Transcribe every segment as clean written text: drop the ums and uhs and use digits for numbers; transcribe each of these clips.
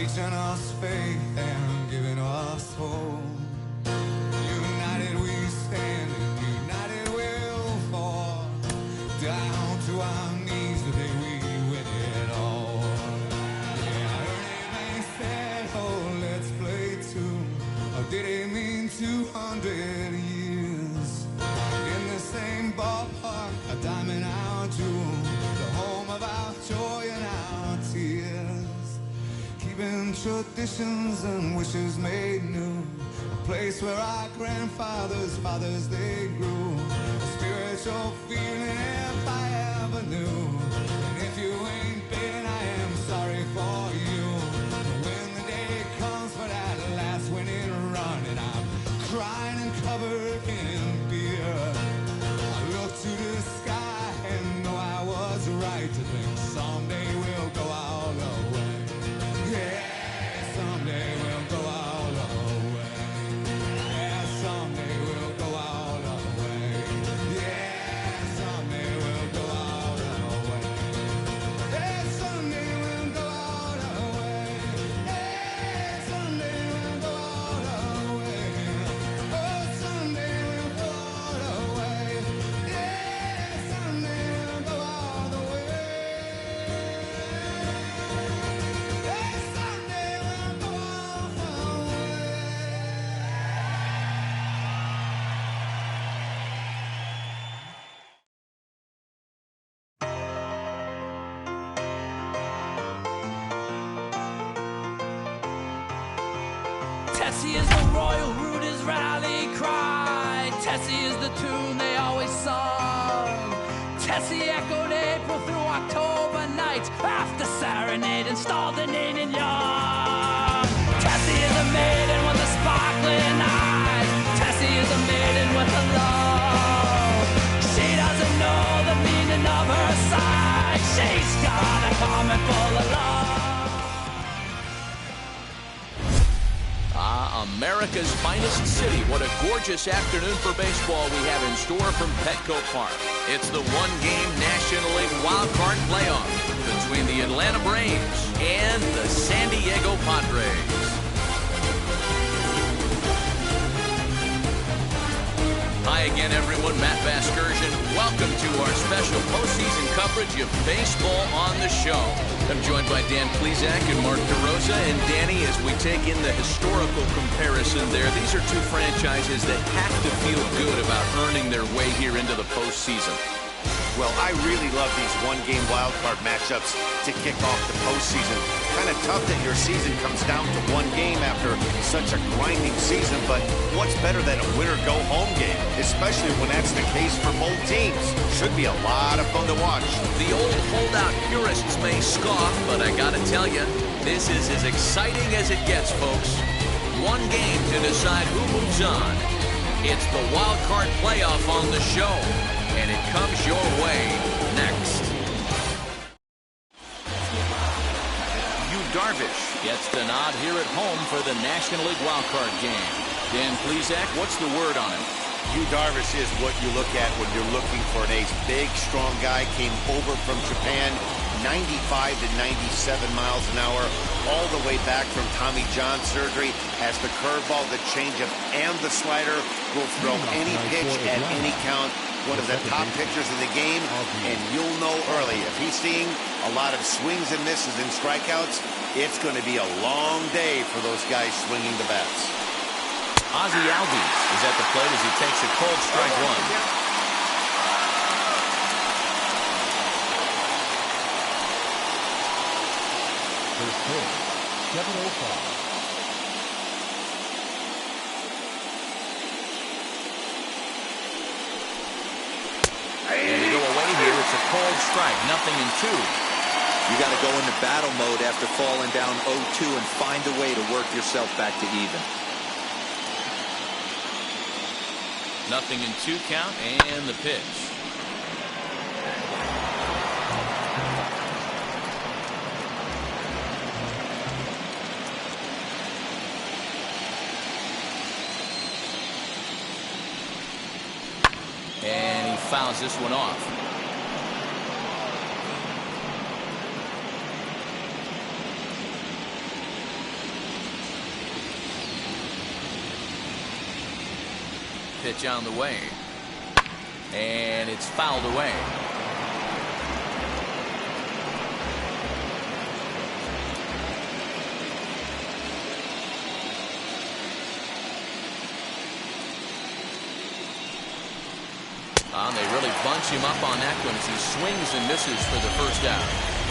teaching us faith and giving us hope. United we stand and united we'll fall. Down to our knees the day we win it all. Yeah, Ernie May said, oh, let's play two. Or did he mean 200 years? In the same ballpark, a diamond our jewel, the home of our joy and our tears. Keeping traditions and wishes made new. A place where our grandfathers, fathers, they grew. A spiritual feeling if I ever knew. And if you ain't been, I am sorry for you. When the day comes for that last winning run, and I'm crying and covered in beer, I look to the sky and know I was right to think someday we'll go all the way. Yeah, someday we'll go all the way. Yeah, someday we'll go all the way. Yeah, someday we'll go all the way. Yeah, someday we'll go all the way. Yeah, someday we'll go all the way. Oh, someday we'll go all the way. Yeah, someday we'll go all the way. Yeah, someday we'll go all the way. Tessie is the royal rooters rally cry. Tessie is the tune they always sung. Tessie echoed April through October nights after serenade installed in and young. Tessie is a maiden with the sparkling eyes. Tessie is a maiden with a love. She doesn't know the meaning of her side. She's got a comment full of love. America's finest city. What a gorgeous afternoon for baseball we have in store from Petco Park. It's the one-game National League Wildcard playoff between the Atlanta Braves and the San Diego Padres. Hi again, everyone. Matt Vasgersian. Welcome to our special postseason coverage of baseball on the show. I'm joined by Dan Plesac and Mark DeRosa. And Danny, as we take in the historical comparison there, these are two franchises that have to feel good about earning their way here into the postseason. Well, I really love these one-game wildcard matchups to kick off the postseason. Kind of tough that your season comes down to one game after such a grinding season, but what's better than a winner-go-home game, especially when that's the case for both teams? Should be a lot of fun to watch. The old holdout purists may scoff, but I gotta tell you, this is as exciting as it gets, folks. One game to decide who moves on. It's the wildcard playoff on the show. And it comes your way next. Yu Darvish gets the nod here at home for the National League wildcard game. Dan Plesac, what's the word on him? Yu Darvish is what you look at when you're looking for an ace. Big, strong guy, came over from Japan, 95 to 97 miles an hour, all the way back from Tommy John surgery. Has the curveball, the changeup, and the slider. Will throw any pitch at any count. One of the top pitchers in the game, and you'll know early if he's seeing a lot of swings and misses and strikeouts, it's going to be a long day for those guys swinging the bats. Ozzie Albies is at the plate as he takes a cold strike one. First pitch, 7:05. And to go away here, it's a cold strike, 0-2. You got to go into battle mode after falling down 0-2 and find a way to work yourself back to even. 0-2 count, and the pitch. And he fouls this one off. pitch on the way. And it's fouled away. They really bunch him up on that one as he swings and misses for the first out.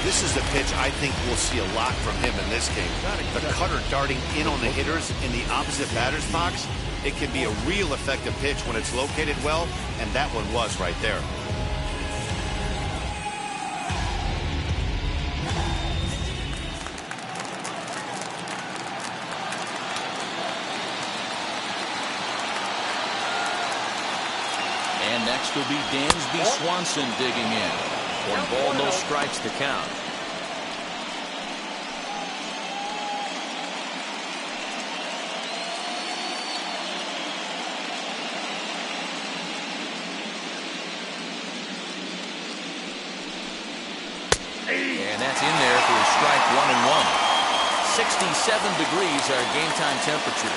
This is the pitch I think we'll see a lot from him in this game. The cutter darting in on the hitters in the opposite batter's box. It can be a real effective pitch when it's located well, and that one was right there. And next will be Dansby Swanson digging in. 1 ball, no strikes to count. And that's in there for a strike, 1-1. 67 degrees our game time temperature.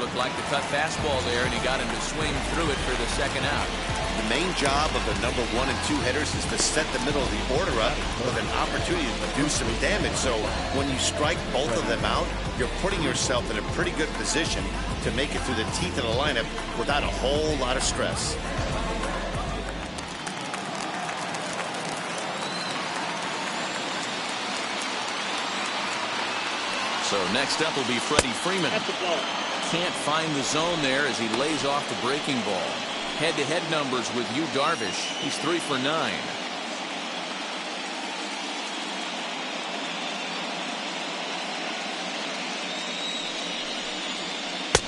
Looked like the cut fastball there, and he got him to swing through it for the second out. The main job of the number 1 and 2 hitters is to set the middle of the order up with an opportunity to do some damage. So when you strike both of them out, you're putting yourself in a pretty good position to make it through the teeth of the lineup without a whole lot of stress. So next up will be Freddie Freeman. Can't find the zone there as he lays off the breaking ball. Head-to-head numbers with Yu Darvish. He's 3 for 9.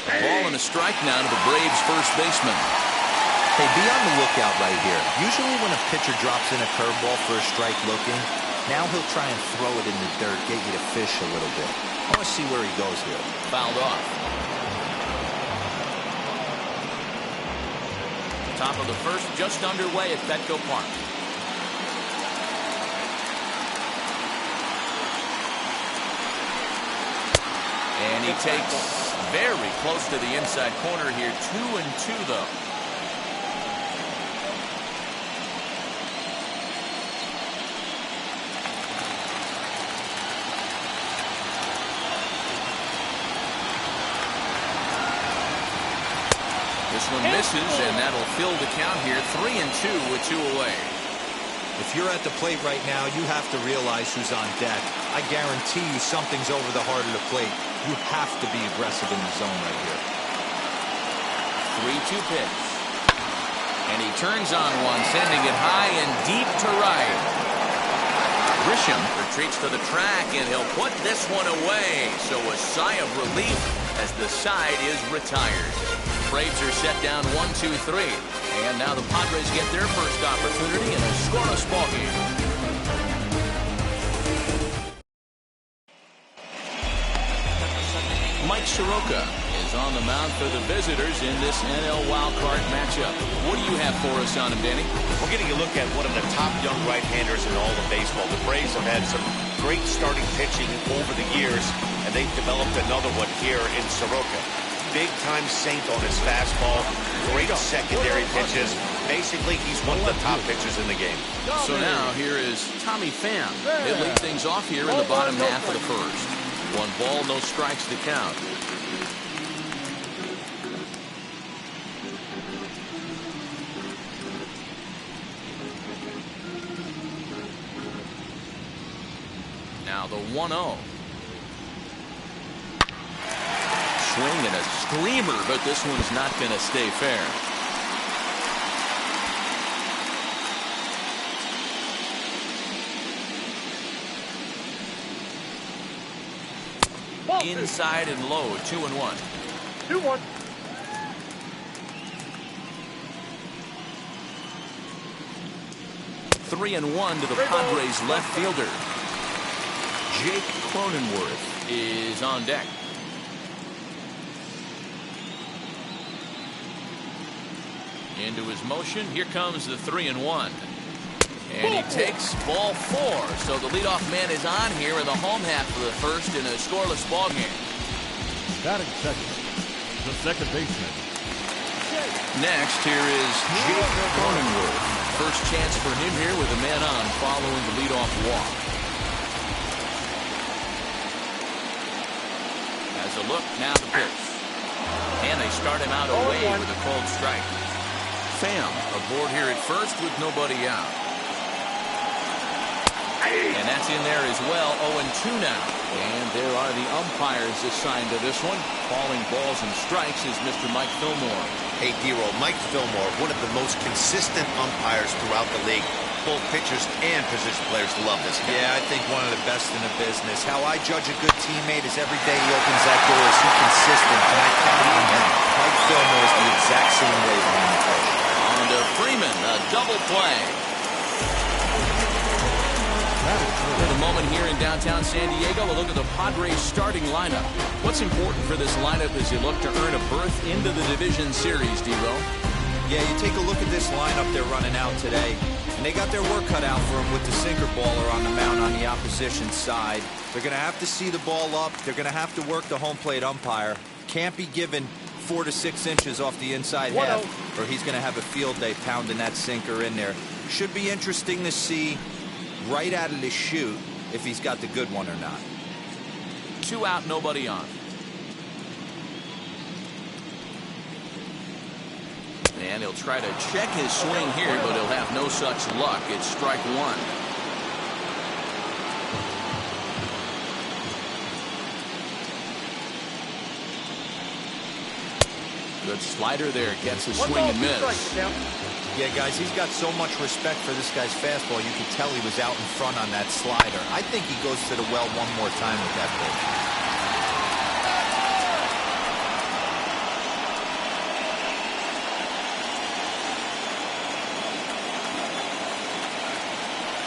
Ball and a strike now to the Braves first baseman. Hey, be on the lookout right here. Usually when a pitcher drops in a curveball for a strike looking, now he'll try and throw it in the dirt, get you to fish a little bit. I want to see where he goes here. Fouled off. Top of the first, just underway at Petco Park. And he takes very close to the inside corner here. 2-2 though. This one misses, and that'll fill the count here. 3-2 with 2 away. If you're at the plate right now, you have to realize who's on deck. I guarantee you something's over the heart of the plate. You have to be aggressive in the zone right here. 3-2 pitch. And he turns on one, sending it high and deep to right. Grisham retreats to the track, and he'll put this one away. So a sigh of relief as the side is retired. Braves are set down 1-2-3. And now the Padres get their first opportunity in a scoreless ballgame. Mike Soroka is on the mound for the visitors in this NL Wildcard matchup. What do you have for us on him, Danny? We're getting a look at one of the top young right-handers in all of baseball. The Braves have had some great starting pitching over the years, and they've developed another one here in Soroka. Big-time sink on his fastball, great secondary pitches. Basically, he's one of the top pitchers in the game. So now here is Tommy Pham. He'll lead things off here in the bottom half of the first. 1 ball, no strikes to count. Now the 1-0. Swing and a screamer, but this one's not going to stay fair. Inside and low, 2-1. 2-1. Three and 1 to the Padres left fielder. Jake Cronenworth is on deck. Into his motion. Here comes the 3-1. And he takes ball 4. So the leadoff man is on here in the home half of the first in a scoreless ball game. Batting second, the second baseman. Next, here is Jake Cronenworth. First chance for him here with a man on following the leadoff walk. As a look, now the pitch. And they start him out away with a cold strike. Sam aboard here at first with nobody out. And that's in there as well. 0-2 now. And there are the umpires assigned to this one. Calling balls and strikes is Mr. Mike Fillmore. Hey, D-Roll, Mike Fillmore, one of the most consistent umpires throughout the league. Both pitchers and position players love this guy. Yeah, I think one of the best in the business. How I judge a good teammate is every day he opens that door. Is he consistent? Can I count on him? Mike Fillmore is the exact same way behind the coach. On to Freeman, a double play. For the moment here in downtown San Diego, a look at the Padres starting lineup. What's important for this lineup as you look to earn a berth into the division series, D-Roll? Yeah, you take a look at this lineup they're running out today, and they got their work cut out for them with the sinker baller on the mound on the opposition side. They're going to have to see the ball up. They're going to have to work the home plate umpire. Can't be given 4 to 6 inches off the inside half, or he's going to have a field day pounding that sinker in there. Should be interesting to see right out of the chute if he's got the good one or not. 2 out, nobody on. And he'll try to check his swing here, but he'll have no such luck. It's strike 1. Good slider there. Gets a swing and miss. Yeah, guys, he's got so much respect for this guy's fastball. You could tell he was out in front on that slider. I think he goes to the well one more time with that pitch.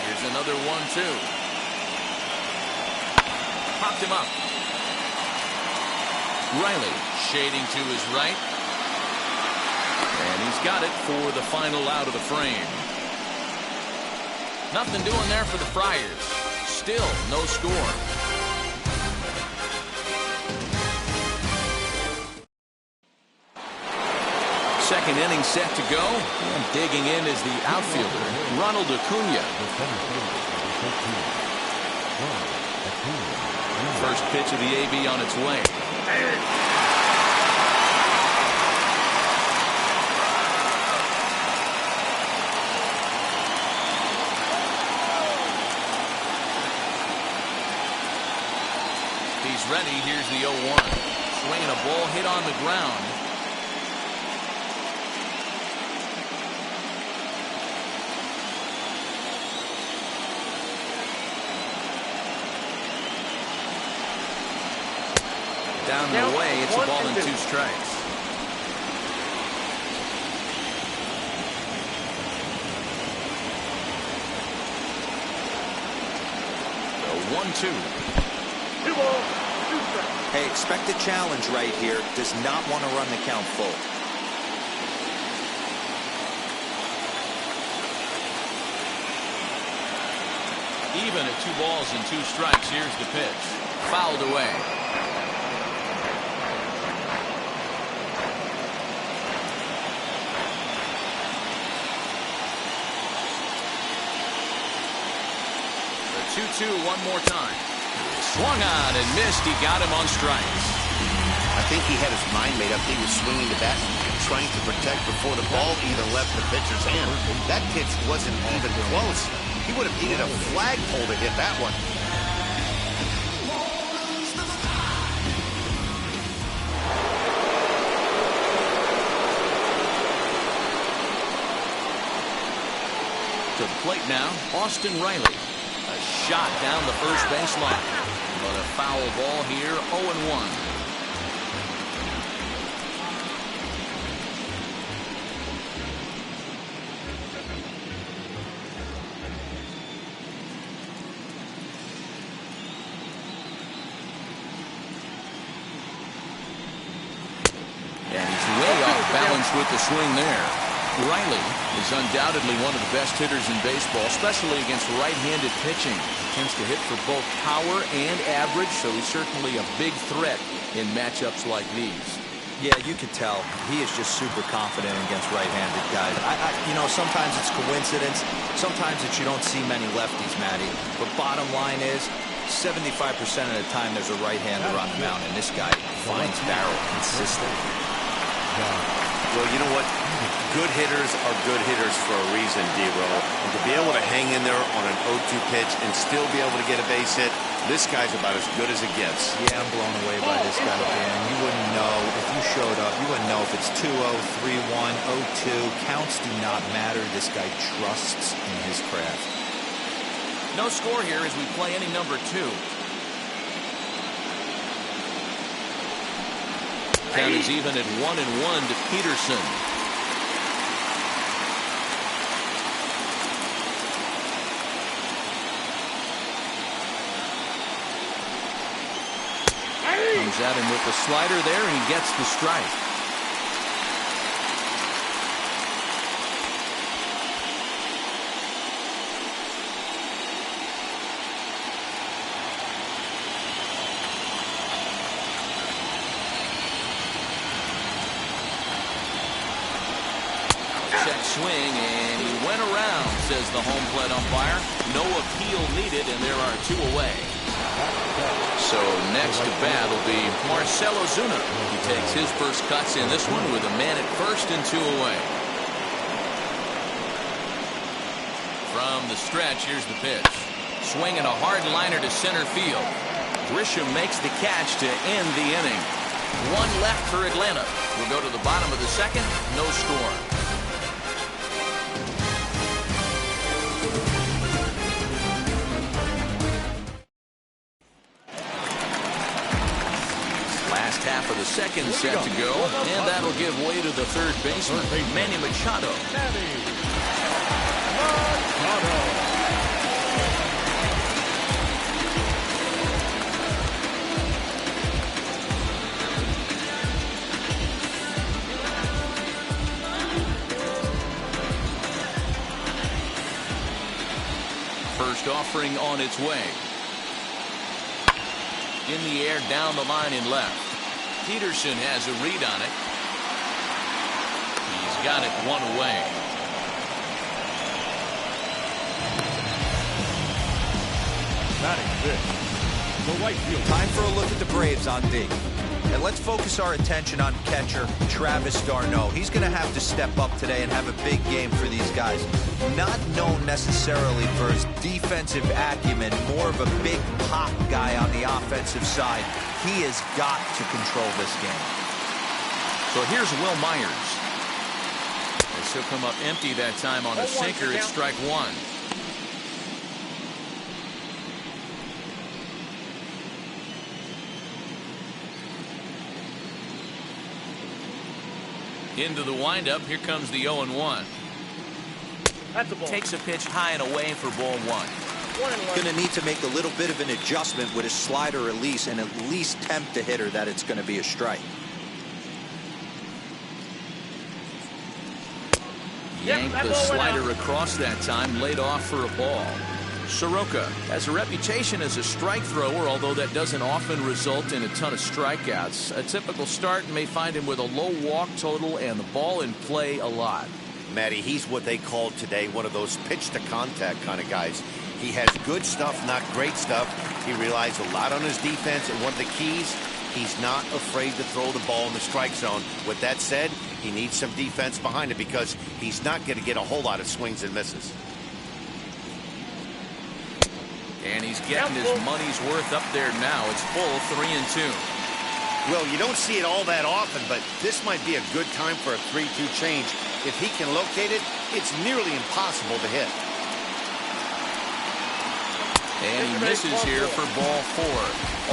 Here's another 1-2. Popped him up. Riley shading to his right. And he's got it for the final out of the frame. Nothing doing there for the Friars. Still no score. Second inning set to go. And digging in is the outfielder, Ronald Acuna. First pitch of the AB on its way. He's ready. Here's the 0-1. Swinging a ball hit on the ground. Down the way, it's a ball and 2 strikes. The 1-2. Hey, expect a challenge right here. Does not want to run the count full. Even at 2 balls and 2 strikes. Here's the pitch. Fouled away. The 2-2 one more time. Swung on and missed. He got him on strikes. I think he had his mind made up. He was swinging the bat, trying to protect before the ball even left the pitcher's hand. That pitch wasn't even close. He would have needed a flagpole to hit that one. To the plate now, Austin Riley. A shot down the first baseline. But a foul ball here, 0-1. with the swing there. Riley is undoubtedly one of the best hitters in baseball, especially against right-handed pitching. He tends to hit for both power and average, so he's certainly a big threat in matchups like these. Yeah, you could tell he is just super confident against right-handed guys. You know, sometimes it's coincidence. Sometimes it's you don't see many lefties, Matty. But bottom line is, 75% of the time there's a right-hander on the mound, and this guy finds barrel consistently. Well, you know what? Good hitters are good hitters for a reason, D-Row. And to be able to hang in there on an 0-2 pitch and still be able to get a base hit, this guy's about as good as it gets. Yeah, I'm blown away by this guy, Dan. You wouldn't know if you showed up. You wouldn't know if it's 2-0, 3-1, 0-2. Counts do not matter. This guy trusts in his craft. No score here as we play inning number 2. Count is even at 1-1 to Peterson. Comes at him with the slider there, and he gets the strike. Check swing, and he went around, says the home plate umpire. No appeal needed, and there are 2 away. So next to bat will be Marcell Ozuna. He takes his first cuts in this one with a man at first and 2 away. From the stretch, here's the pitch. Swinging a hard liner to center field. Grisham makes the catch to end the inning. 1 left for Atlanta. We'll go to the bottom of the second. No score. Half of the second set to go, and that'll give way to the third baseman, Manny Machado. First offering on its way. In the air, down the line in left. Peterson has a read on it. He's got it 1 away. Batting fifth, the right field. Time for a look at the Braves on D. And let's focus our attention on catcher Travis d'Arnaud. He's going to have to step up today and have a big game for these guys. Not known necessarily for his defensive acumen, more of a big pop guy on the offensive side. He has got to control this game. So here's Will Myers. As he'll come up empty that time on a sinker. It's strike 1. Into the windup. Here comes the 0-1. That's a ball. Takes a pitch high and away for ball 1. Going to need to make a little bit of an adjustment with his slider release and at least tempt the hitter that it's going to be a strike. Yanked the slider across that time, laid off for a ball. Soroka has a reputation as a strike thrower, although that doesn't often result in a ton of strikeouts. A typical start may find him with a low walk total and the ball in play a lot. Matty, he's what they call today one of those pitch to contact kind of guys. He has good stuff, not great stuff. He relies a lot on his defense, and one of the keys, he's not afraid to throw the ball in the strike zone. With that said, he needs some defense behind it because he's not going to get a whole lot of swings and misses. And he's getting his money's worth up there now. It's full 3-2. Well, you don't see it all that often, but this might be a good time for a 3-2 change. If he can locate it, it's nearly impossible to hit. And he misses here for ball 4.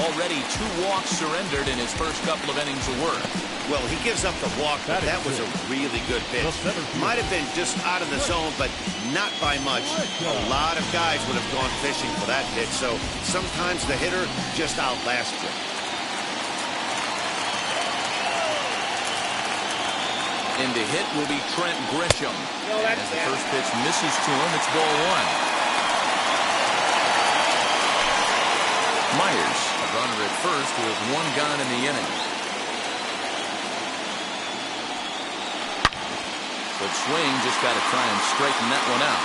Already 2 walks surrendered in his first couple of innings of work. Well, he gives up the walk, but that was a really good pitch. Might have been just out of the zone, but not by much. A lot of guys would have gone fishing for that pitch, so sometimes the hitter just outlasts you. In to hit will be Trent Grisham. As the first pitch misses to him, it's ball one. Myers, a runner at first with one gone in the inning. Good swing, just got to try and straighten that one out.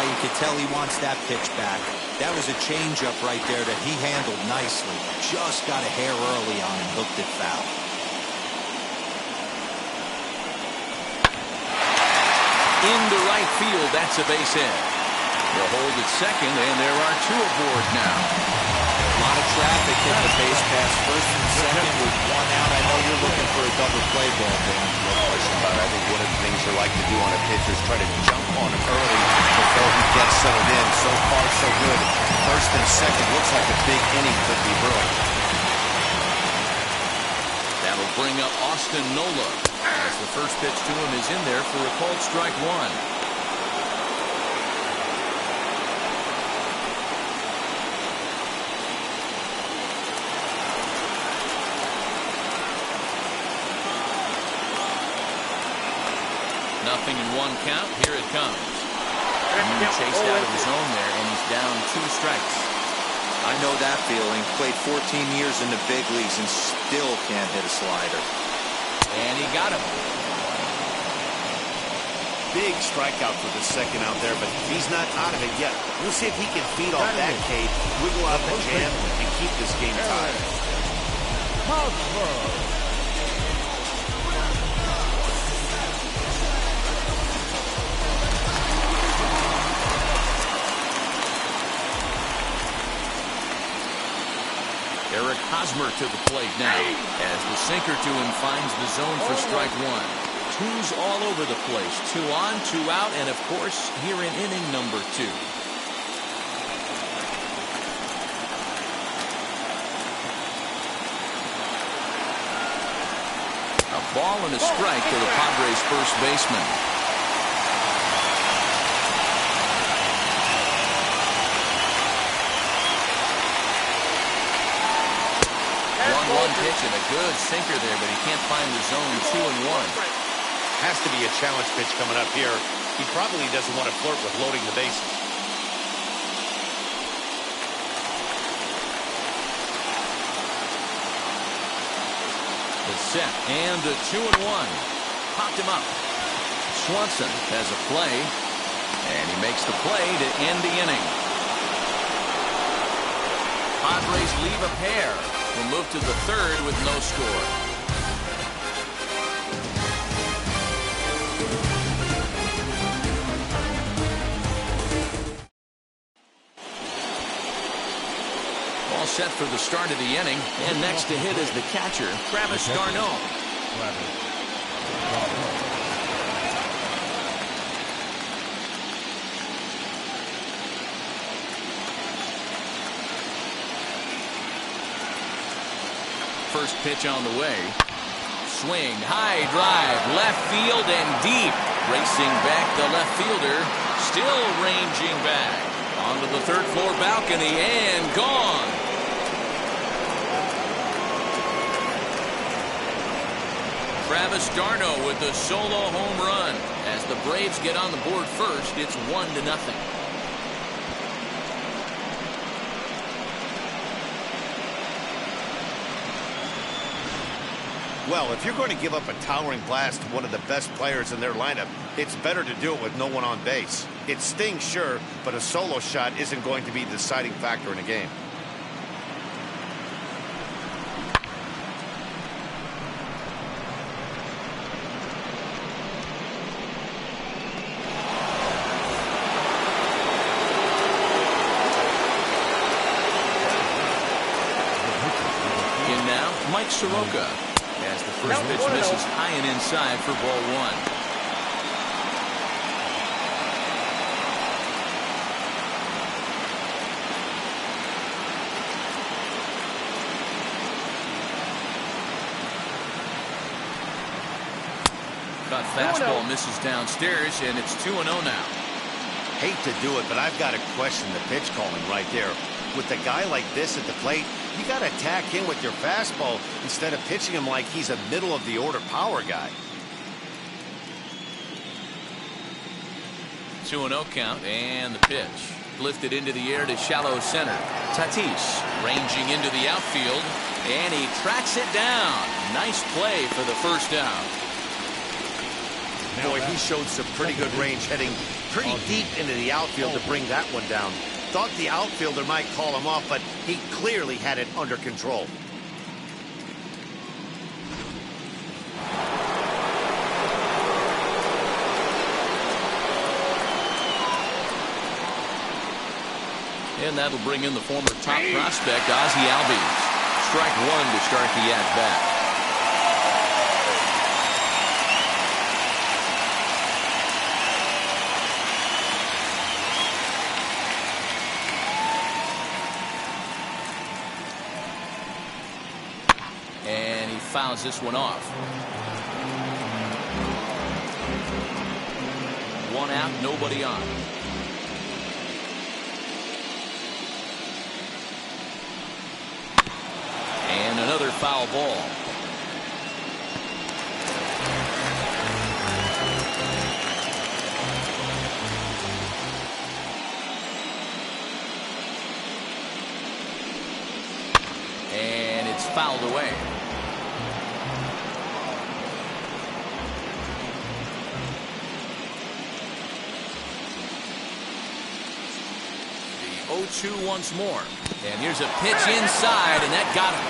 You can tell he wants that pitch back. That was a changeup right there that he handled nicely. Just got a hair early on and hooked it foul. Into right field, that's a base hit. They'll hold at second, and there are two aboard now. A lot of traffic hit the base pass first and second with one out. I know you're looking for a double play ball, Dan. No question about it. I think one of the things you like to do on a pitcher is try to jump on him early before he gets settled in. So far, so good. First and second looks like a big inning could be brewing. That'll bring up Austin Nola, as the first pitch to him is in there for a called strike one. Nothing in one count. Here it comes. Chased out of his zone there, and he's down 2 strikes. I know that feeling. Played 14 years in the big leagues and still can't hit a slider. And he got him. Big strikeout for the second out there, but he's not out of it yet. We'll see if he can feed off that K, wiggle out the jam, and keep this game tied. Eric Hosmer to the plate now, as the sinker to him finds the zone for strike one. 2's all over the place. 2 on, 2 out, and of course, here in inning number 2. A ball and a strike to the Padres' first baseman. 1-1 pitch and a good sinker there, but he can't find the zone. 2-1. Has to be a challenge pitch coming up here. He probably doesn't want to flirt with loading the bases. The set and the 2-1. Popped him up. Swanson has a play, and he makes the play to end the inning. Padres leave a pair. We'll move to the third with no score. All set for the start of the inning, and next to hit is the catcher, Travis d'Arnaud. First pitch on the way. Swing, high drive, left field and deep. Racing back the left fielder, still ranging back. Onto the third floor balcony and gone. Travis d'Arnaud with the solo home run. As the Braves get on the board first, it's 1-0. Well, if you're going to give up a towering blast to one of the best players in their lineup, it's better to do it with no one on base. It stings, sure, but a solo shot isn't going to be the deciding factor in a game. In now, Mike Soroka. As the first pitch misses high and inside for ball 1. Cut fastball misses downstairs, and it's 2-0 now. Hate to do it, but I've got to question the pitch calling right there. With a guy like this at the plate, you got to attack him with your fastball instead of pitching him like he's a middle-of-the-order power guy. 2-0 count, and the pitch lifted into the air to shallow center. Tatis ranging into the outfield, and he tracks it down. Nice play for the first out. Boy, he showed some pretty good range, heading pretty deep into the outfield to bring that one down. Thought the outfielder might call him off, but he clearly had it under control. And that'll bring in the former top prospect, Ozzie Albies. Strike one to start the at-bat. And he fouls this one off. One out, nobody on. And another foul ball. And it's fouled away. The 0-2 once more. And here's a pitch inside, and that got him.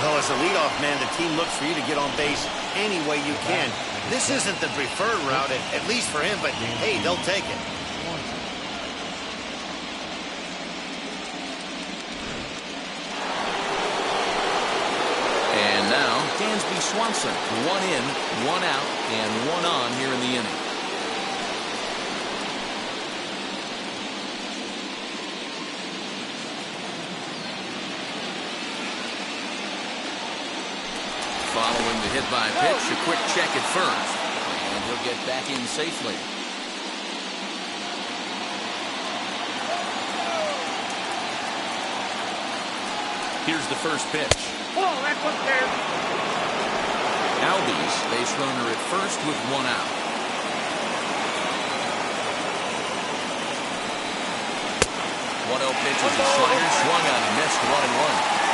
Well, as a leadoff man, the team looks for you to get on base any way you can. This isn't the preferred route, at least for him, but hey, they'll take it. And now, Dansby Swanson. One in, one out, and one on here in the inning. Following the hit by pitch, a quick check at first. And he'll get back in safely. Here's the first pitch. Oh, that was there. Albies, base runner at first with one out. 1-0 pitch is a slider, swung on and missed 1-1.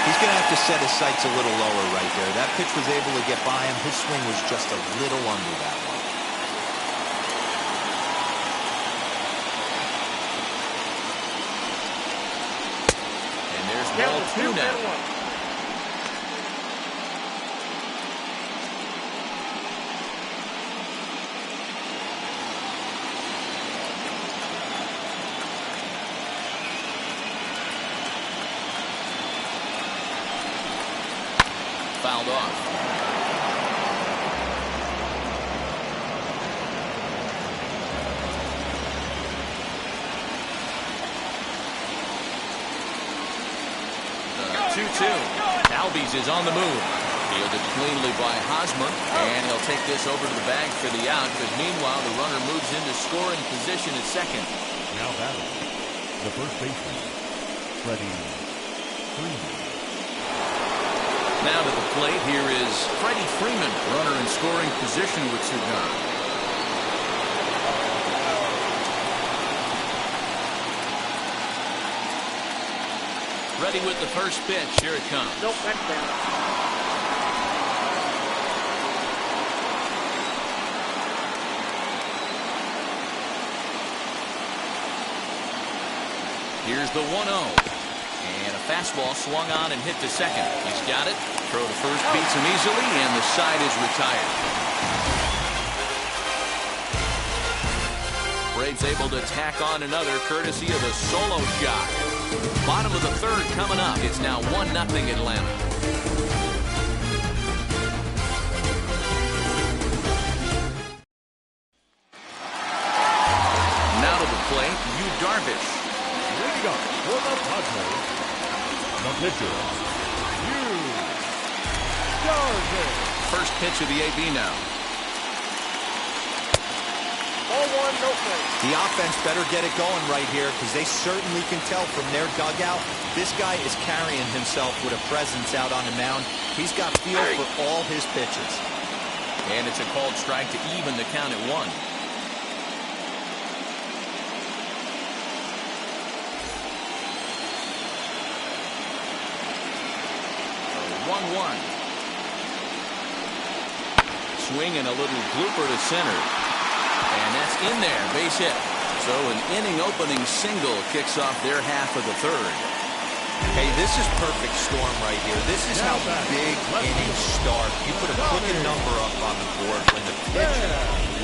He's going to have to set his sights a little lower right there. That pitch was able to get by him. His swing was just a little under that one. And there's ball two now. Fouled off. The 2-2. Albies is on the move. Fielded cleanly by Hosmer, and he'll take this over to the bag for the out, but meanwhile the runner moves into scoring position at second. Now batting, the first baseman, Freddie Freeman. Now to the plate, here is Freddie Freeman, runner in scoring position with two gone. Ready with the first pitch. Here it comes. Nope, that's down. Here's the 1-0. And a fastball swung on and hit to second. He's got it. Throw to first beats him easily, and the side is retired. Braves able to tack on another courtesy of a solo shot. Bottom of the third coming up. It's now 1-0 Atlanta. Now to the plate, Yu Darvish. Leading up for the Padres, the pitcher, Yu Darvish. First pitch of the AB now. 0-1, no play. The offense better get it going right here because they certainly can tell from their dugout this guy is carrying himself with a presence out on the mound. He's got feel for all his pitches. And it's a called strike to even the count at 1. 1-1. Swing and a little blooper to center. And that's in there. Base hit. So an inning-opening single kicks off their half of the third. Hey, this is perfect storm right here. This is how big innings start. You put a crooked number up on the board when the pitcher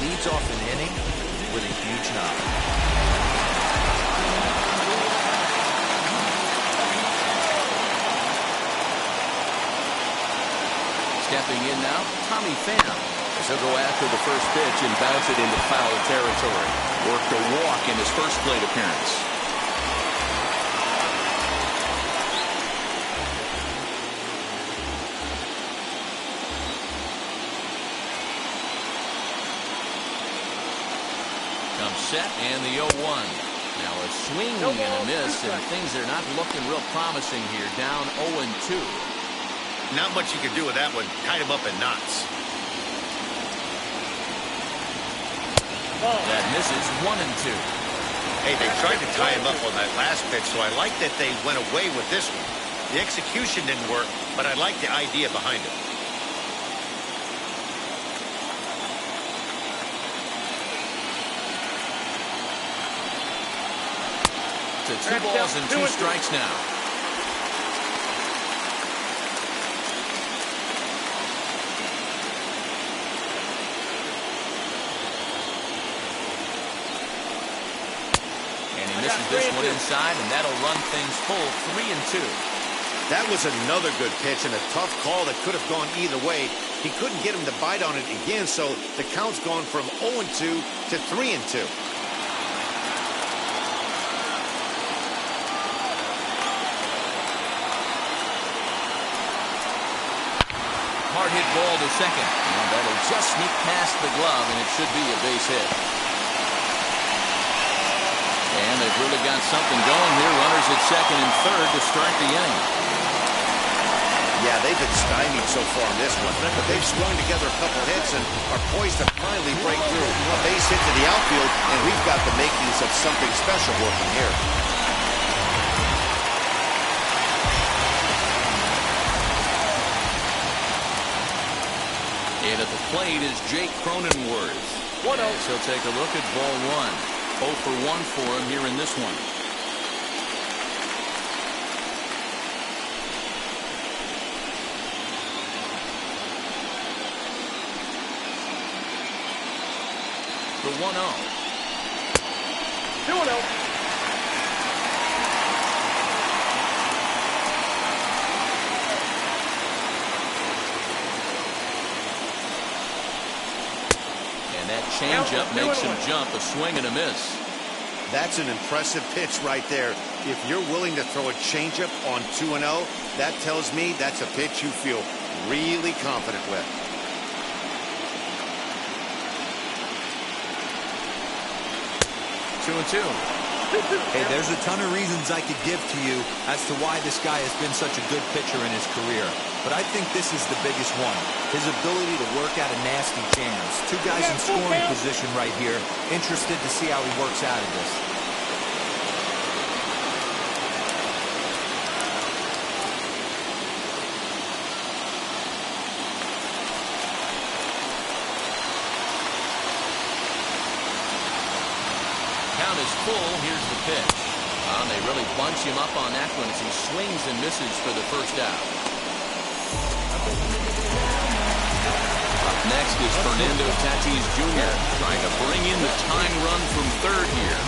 leads off an inning with a huge knock. Stepping in now, Tommy Pham. As he'll go after the first pitch and bounce it into foul territory. Worked a walk in his first plate appearance. Comes set and the 0-1. Now a swing and a miss, and things are not looking real promising here. Down 0-2. Not much you can do with that one. Tied him up in knots. That misses 1-2. Hey, they tried to tie him up on that last pitch, so I like that they went away with this one. The execution didn't work, but I like the idea behind it. To 2 balls and 2 strikes now. Misses this one inside, and that'll run things full 3-2. That was another good pitch and a tough call that could have gone either way. He couldn't get him to bite on it again, so the count's gone from 0-2 to 3-2. Hard hit ball to second, and that'll just sneak past the glove, and it should be a base hit. And they've really got something going here. Runners at second and third to start the inning. Yeah, they've been stymied so far in this one, but they've strung together a couple hits and are poised to finally break through. A base hit to the outfield, and we've got the makings of something special working here. And at the plate is Jake Cronenworth. As he'll take a look at ball 1. 0 for 1 for him here in this one. The 1-0. 2-0. That changeup makes him jump. A swing and a miss. That's an impressive pitch right there. If you're willing to throw a changeup on 2-0, that tells me that's a pitch you feel really confident with. Two and two. Hey, there's a ton of reasons I could give to you as to why this guy has been such a good pitcher in his career. But I think this is the biggest one. His ability to work out of nasty jams. 2 guys in scoring position right here. Interested to see how he works out of this. Count is full. Here's the pitch. They really bunch him up on that one as he swings and misses for the first out. Up next is Fernando Tatis Jr. trying to bring in the tying run from third here.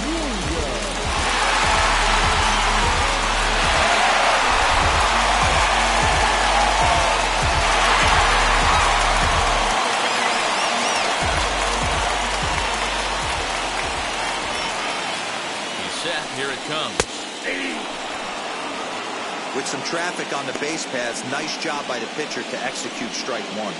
He's set. Here it comes. With some traffic on the base paths, nice job by the pitcher to execute strike 1.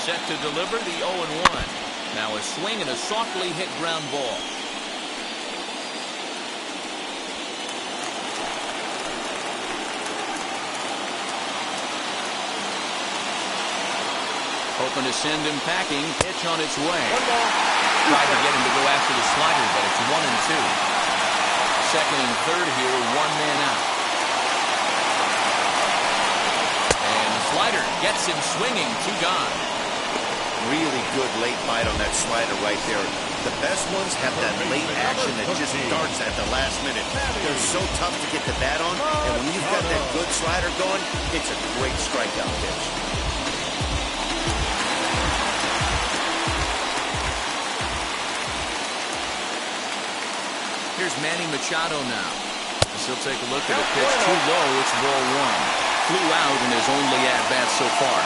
Set to deliver the 0-1. Now a swing and a softly hit ground ball. hoping to send him packing. Pitch on its way. Tried to get him to go after the slider, but it's 1-2. Second and third here, one man out. And the slider gets him swinging, two gone. Really good late bite on that slider right there. The best ones have that late action that just darts at the last minute. They're so tough to get the bat on, and when you've got that good slider going, it's a great strikeout pitch. Here's Manny Machado now. He'll take a look at the pitch. Too low, it's ball one. Flew out in his only at-bat so far.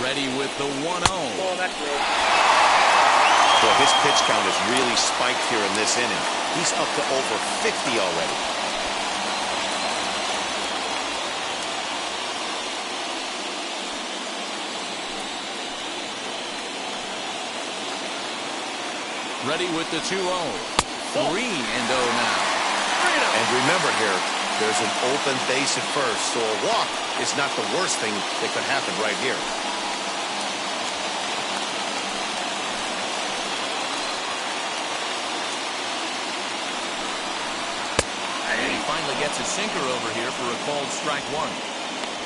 Ready with the 1-0. Oh, that's good. Well, his pitch count has really spiked here in this inning. He's up to over 50 already. Ready with the 2-0. 3-0 now. And remember here, there's an open base at first, so a walk is not the worst thing that could happen right here. And he finally gets a sinker over here for a called strike one.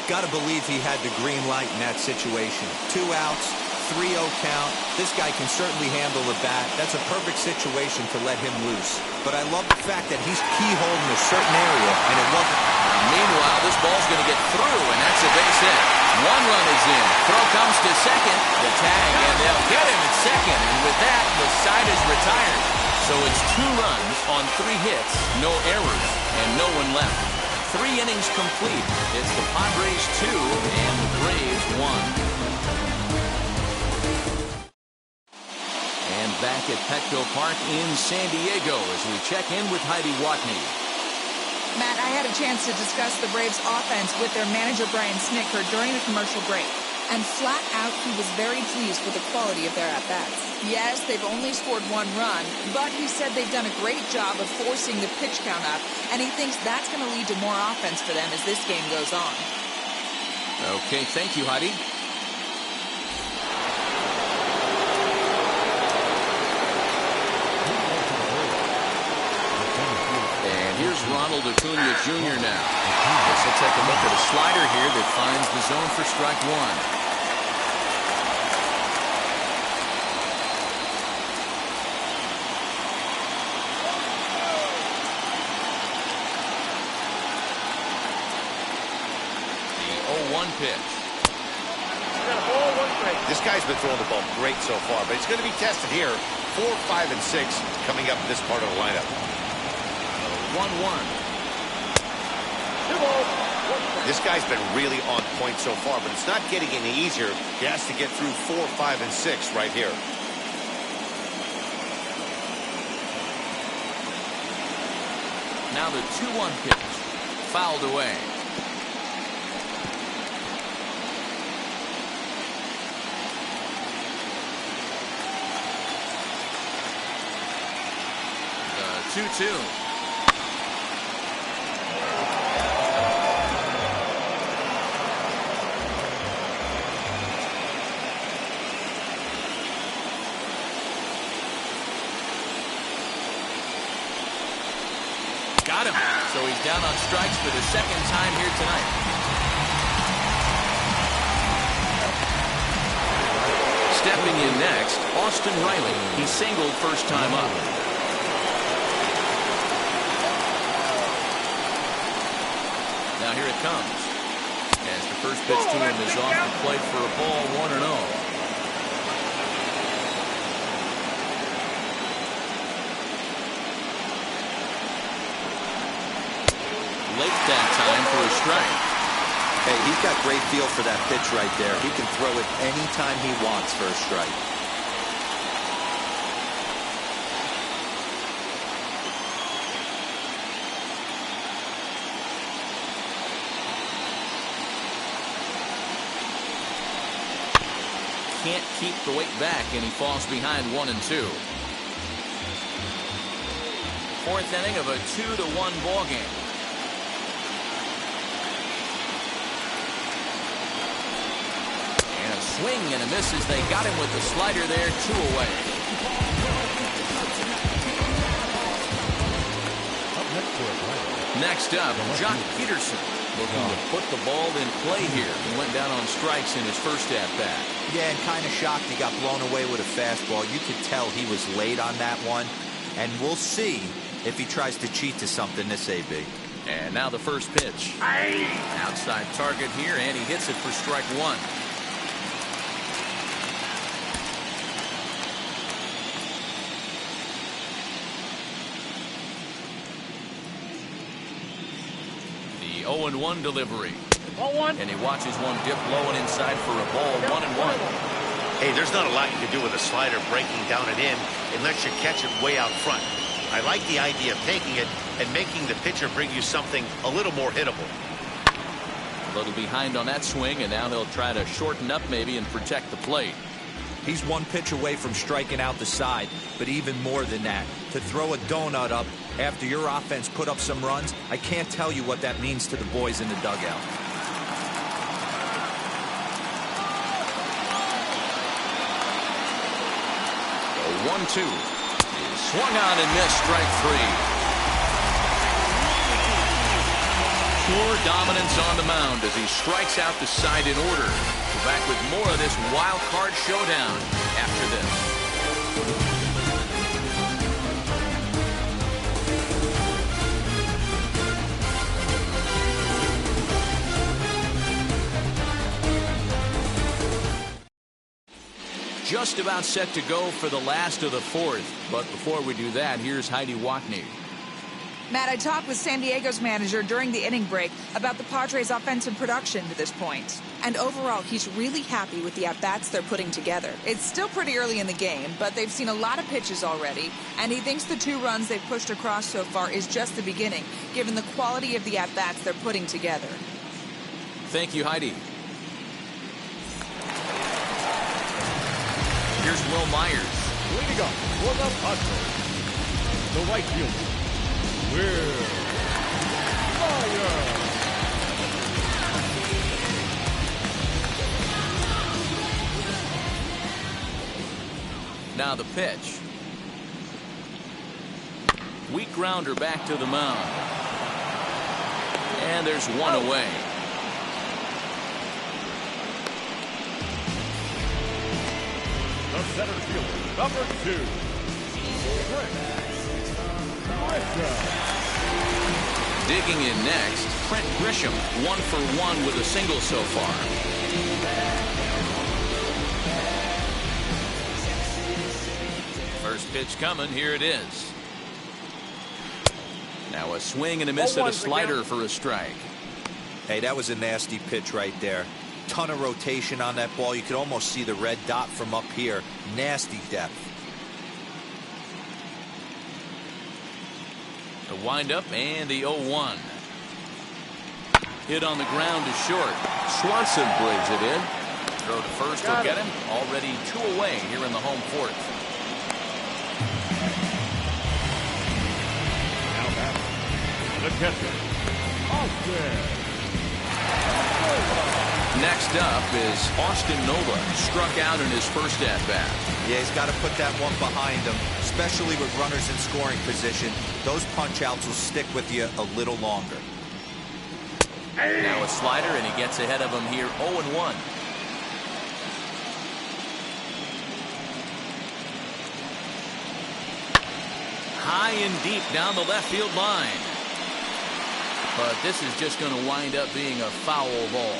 Got to believe he had the green light in that situation. 2 outs, 3-0 count. This guy can certainly handle the bat. That's a perfect situation to let him loose. But I love the fact that he's keyholing a certain area, and it wasn't. Meanwhile, this ball's going to get through, and that's a base hit. 1 run is in. Throw comes to second. The tag, and they'll get him at second. And with that, the side is retired. So it's 2 runs on 3 hits, no errors, and no one left. 3 innings complete. It's the Padres 2 and the Braves 1. And back at Petco Park in San Diego as we check in with Heidi Watney. Matt, I had a chance to discuss the Braves' offense with their manager, Brian Snitker, during the commercial break. And flat out, he was very pleased with the quality of their at-bats. Yes, they've only scored 1 run, but he said they've done a great job of forcing the pitch count up, and he thinks that's going to lead to more offense for them as this game goes on. Okay, thank you, Heidi. And here's Ronald Acuna Jr. now. Let's take a look at a slider here that finds the zone for strike one. Pitch. This guy's been throwing the ball great so far, but he's going to be tested here. 4, 5, and 6 coming up in this part of the lineup. 1-1. This guy's been really on point so far, but it's not getting any easier. He has to get through 4, 5, and 6 right here. Now the 2-1 pitch. Fouled away. The 2-2. Got him. So he's down on strikes for the second time here tonight. Stepping in next, Austin Riley. He singled first time up. Now here it comes. As the first pitch to him is off the plate for a ball, 1-0. Late that time for a strike. Hey, he's got great feel for that pitch right there. He can throw it anytime he wants for a strike. Can't keep the weight back, and he falls behind 1-2. fourth inning of a 2-1 ball game. And a swing and a miss as they got him with the slider there, 2 away. Next up, Jock Peterson looking to put the ball in play here. He went down on strikes in his first at-bat. Yeah, and kind of shocked he got blown away with a fastball. You could tell he was late on that one. And we'll see if he tries to cheat to something this AB. And now the first pitch. Outside target here, and he hits it for strike 1. The 0-1 delivery. 0-1. And he watches one dip low and inside for a ball, 1-1. Hey, there's not a lot you can do with a slider breaking down and in unless you catch it way out front. I like the idea of taking it and making the pitcher bring you something a little more hittable. A little behind on that swing, and now he'll try to shorten up maybe and protect the plate. He's one pitch away from striking out the side, but even more than that, to throw a donut up after your offense put up some runs, I can't tell you what that means to the boys in the dugout. The 1-2 is swung on and missed, strike 3. Pure dominance on the mound as he strikes out the side in order. We're back with more of this wild card showdown after this. Just about set to go for the last of the fourth. But before we do that, here's Heidi Watney. Matt, I talked with San Diego's manager during the inning break about the Padres' offensive production to this point. And overall, he's really happy with the at-bats they're putting together. It's still pretty early in the game, but they've seen a lot of pitches already, and he thinks the 2 runs they've pushed across so far is just the beginning, given the quality of the at-bats they're putting together. Thank you, Heidi. Here's Will Myers. Leading up for the Padres, the right fielder, Will Myers. Now the pitch. Weak grounder back to the mound. And there's one away. The center fielder, number 2, Digging in next, Trent Grisham, 1 for 1 with a single so far. First pitch coming, here it is. Now a swing and a miss at a slider for a strike. Hey, that was a nasty pitch right there. Ton of rotation on that ball. You could almost see the red dot from up here. Nasty depth. The windup and the 0-1. Hit on the ground to short. Swanson brings it in. Throw to first will get him. Already 2 away here in the home fourth. Now back, the catcher, Austin. Next up is Austin Nova, struck out in his first at-bat. Yeah, he's got to put that one behind him, especially with runners in scoring position. Those punch-outs will stick with you a little longer. Now a slider, and he gets ahead of him here, 0-1. High and deep down the left field line. But this is just going to wind up being a foul ball.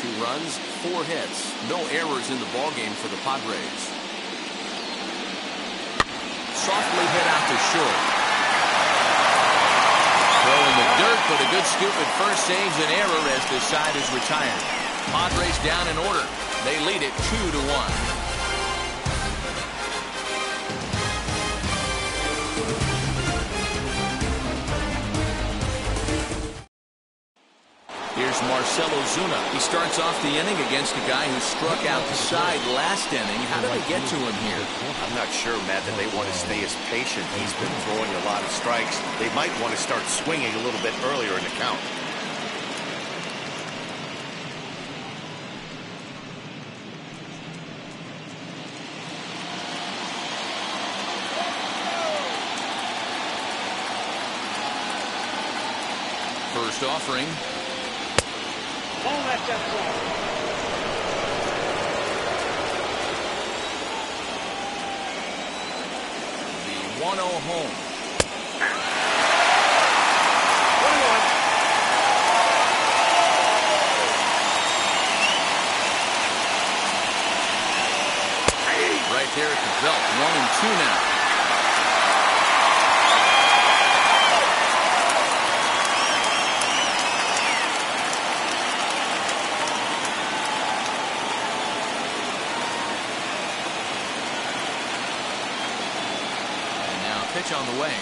2 runs, 4 hits. No errors in the ballgame for the Padres. Softly hit out to short. Throw in the dirt, but a good scoop at first saves an error as this side is retired. Padres down in order. They lead it 2-1. Here's Marcell Ozuna. He starts off the inning against a guy who struck out the side last inning. How did they get to him here? I'm not sure, Matt, that they want to stay as patient. He's been throwing a lot of strikes. They might want to start swinging a little bit earlier in the count. First offering. Ball left and fly. The 1-0 home. 1-1. Right there at the belt. 1-2 now. Pitch on the way.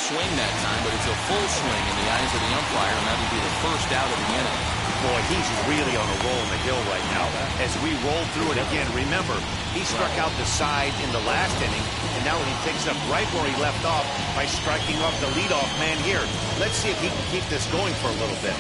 Swing that time, but it's a full swing in the eyes of the umpire, and that'll be the first out of the inning. Boy, he's really on a roll in the hill right now. As we roll through it again, remember, he struck out the side in the last inning, and now he picks up right where he left off by striking off the leadoff man here. Let's see if he can keep this going for a little bit.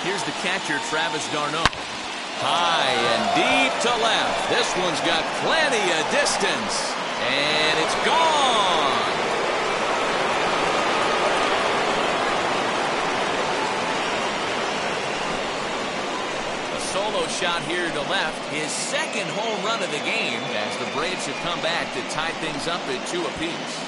Here's the catcher, Travis d'Arnaud. High and deep to left. This one's got plenty of distance. And it's gone. A solo shot here to left. His second home run of the game as the Braves have come back to tie things up at 2 apiece.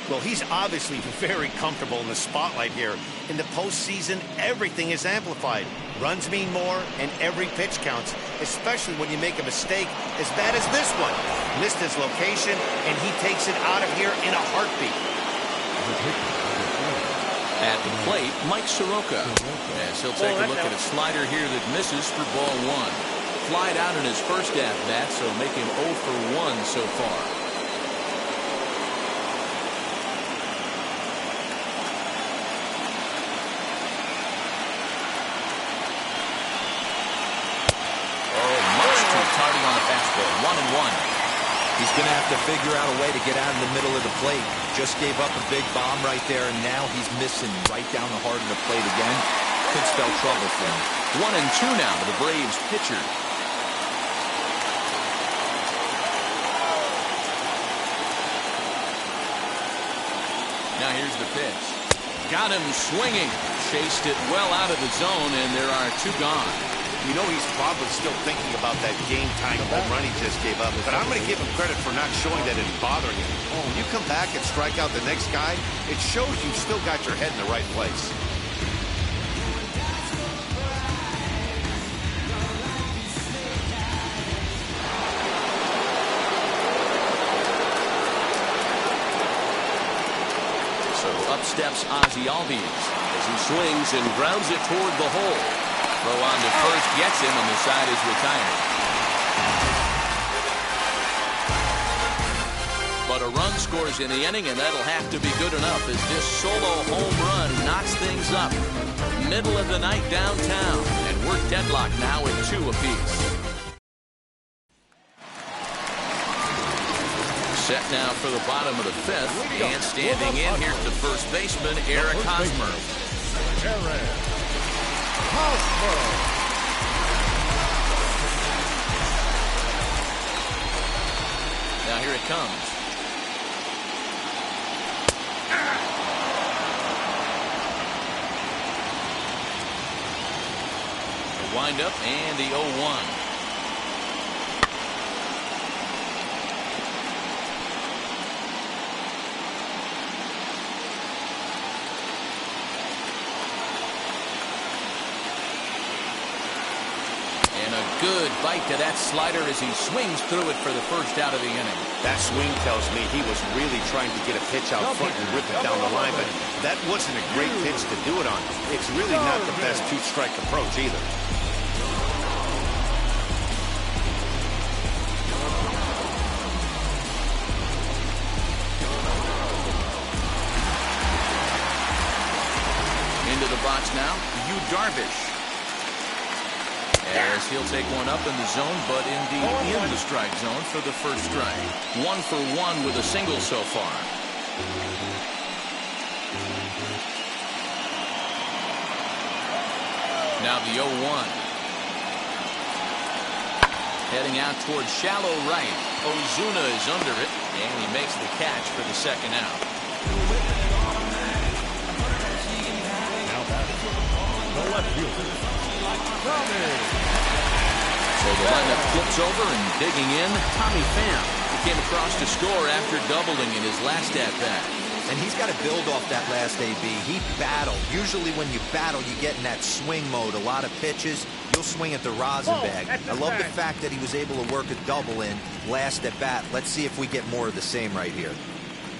Well, he's obviously very comfortable in the spotlight here. In the postseason, everything is amplified. Runs mean more, and every pitch counts, especially when you make a mistake as bad as this one. Missed his location, and he takes it out of here in a heartbeat. At the plate, Mike Soroka. As he'll take a look at a slider here that misses for ball 1. Flied out in his first at-bat, so make him 0 for 1 so far. Tardy on the fastball. 1-1. He's going to have to figure out a way to get out in the middle of the plate. Just gave up a big bomb right there, and now he's missing right down the heart of the plate again. Could spell trouble for him. 1-2 now to the Braves pitcher. Now here's the pitch. Got him swinging. Chased it well out of the zone, and there are 2 gone. You know he's probably still thinking about that game-tying home run he just gave up. But I'm going to give him credit for not showing that it's bothering him. When you come back and strike out the next guy, it shows you've still got your head in the right place. So up steps Ozzie Albies as he swings and grounds it toward the hole. Throw on to first, gets him, and the side is retired. But a run scores in the inning, and that'll have to be good enough as this solo home run knocks things up. Middle of the night downtown, and we're deadlocked now at 2 apiece. Set now for the bottom of the 5th, and standing in here to first baseman Eric Hosmer. Now here it comes. The windup and the 0-1. Good bite to that slider as he swings through it for the first out of the inning. That swing tells me he was really trying to get a pitch out front and rip it down the line, but that wasn't a great pitch to do it on. It's really not the best two-strike approach either. Into the box now, Yu Darvish. As he'll take one up in the zone, but indeed in the strike zone for the first strike. 1 for 1 with a single so far. Now the 0-1. Heading out towards shallow right. Ozuna is under it, and he makes the catch for the second out. Now batting, the left fielder. So the lineup flips over and digging in, Tommy Pham. He came across to score after doubling in his last at-bat. And he's got to build off that last AB. He battled. Usually when you battle, you get in that swing mode. A lot of pitches, you'll swing at the rosin bag. I love the fact that he was able to work a double in last at bat. Let's see if we get more of the same right here.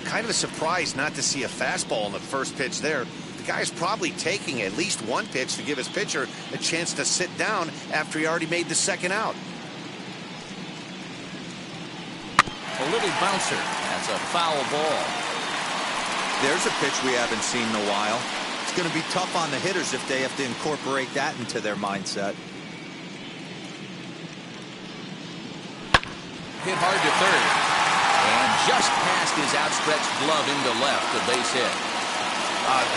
Kind of a surprise not to see a fastball on the first pitch there. The guy's probably taking at least one pitch to give his pitcher a chance to sit down after he already made the second out. A little bouncer. That's a foul ball. There's a pitch we haven't seen in a while. It's going to be tough on the hitters if they have to incorporate that into their mindset. Hit hard to third. And just past his outstretched glove into left, the base hit.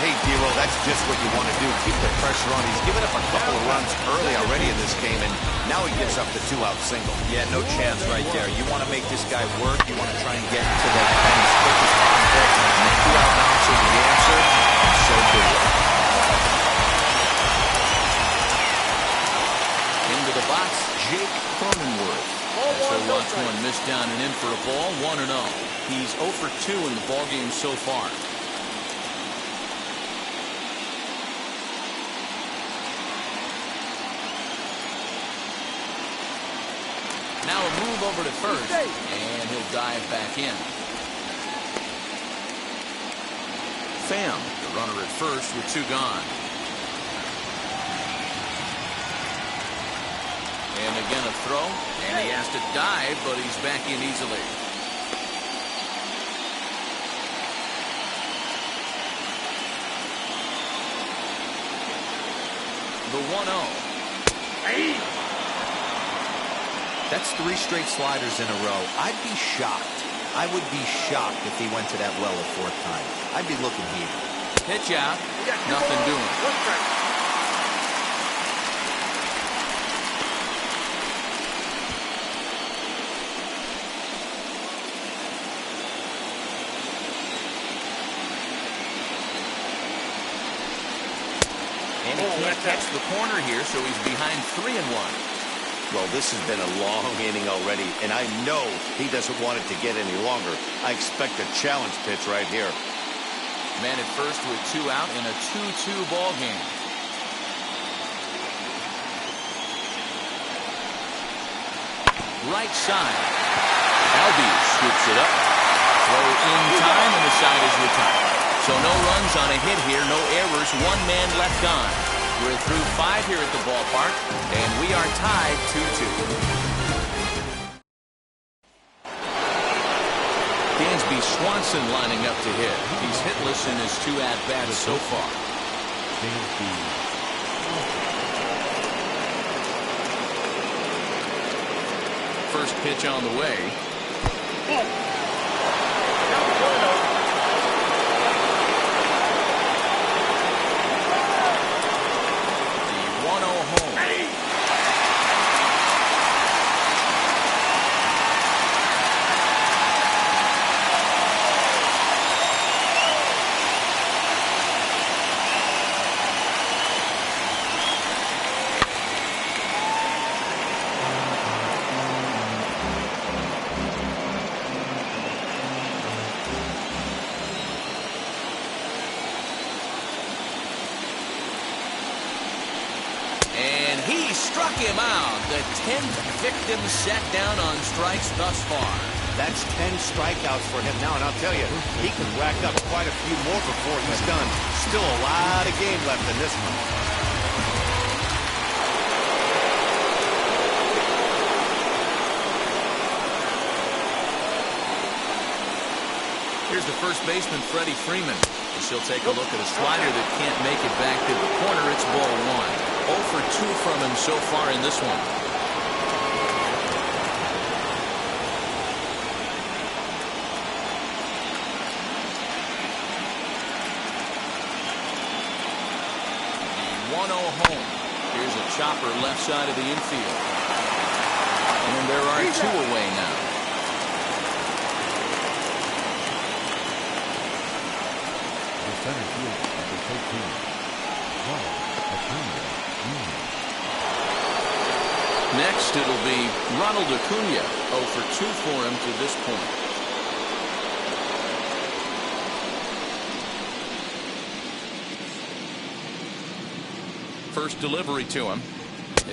Hey, Dero, that's just what you want to do. Keep the pressure on. He's given up a couple of runs early already in this game, and now he gives up the two-out single. Yeah, no chance right there. You want to make this guy work. You want to try and get into the pen as quick as possible. And the two-out bounce is the answer. So do it. Into the box, Jake Cronenworth. That's a 1-1 missed down and in for a ball, 1-0. He's 0 for 2 in the ballgame so far. Now a move over to first, and he'll dive back in. Pham, the runner at first with 2 gone. And again a throw, and he has to dive, but he's back in easily. The 1-0. That's 3 straight sliders in a row. I'd be shocked. I would be shocked if he went to that well a 4th time. I'd be looking here. Pitch out. Nothing doing. And he can't catch the corner here, so he's behind 3-1. Well, this has been a long inning already, and I know he doesn't want it to get any longer. I expect a challenge pitch right here. Man at first with 2 out in a 2-2 ball game. Right side. Albies scoops it up. Throw in time, and the side is retired. So no runs on a hit here, no errors, 1 man left on. We're through 5 here at the ballpark, and we are tied 2-2. Dansby Swanson lining up to hit. He's hitless in his 2 at-bats so far. First pitch on the way. struck him out. The 10th victim set down on strikes thus far. That's 10 strikeouts for him now, and I'll tell you, he can rack up quite a few more before he's done. Still a lot of game left in this one. Here's the first baseman, Freddie Freeman. She'll take a look at a slider that can't make it back to the corner. It's ball one. 0 for 2 from him so far in this one. The 1-0 home. Here's a chopper left side of the infield. And there are 2 away now. Center field, number 13, Next, it'll be Ronald Acuna. 0 for 2 for him to this point. First delivery to him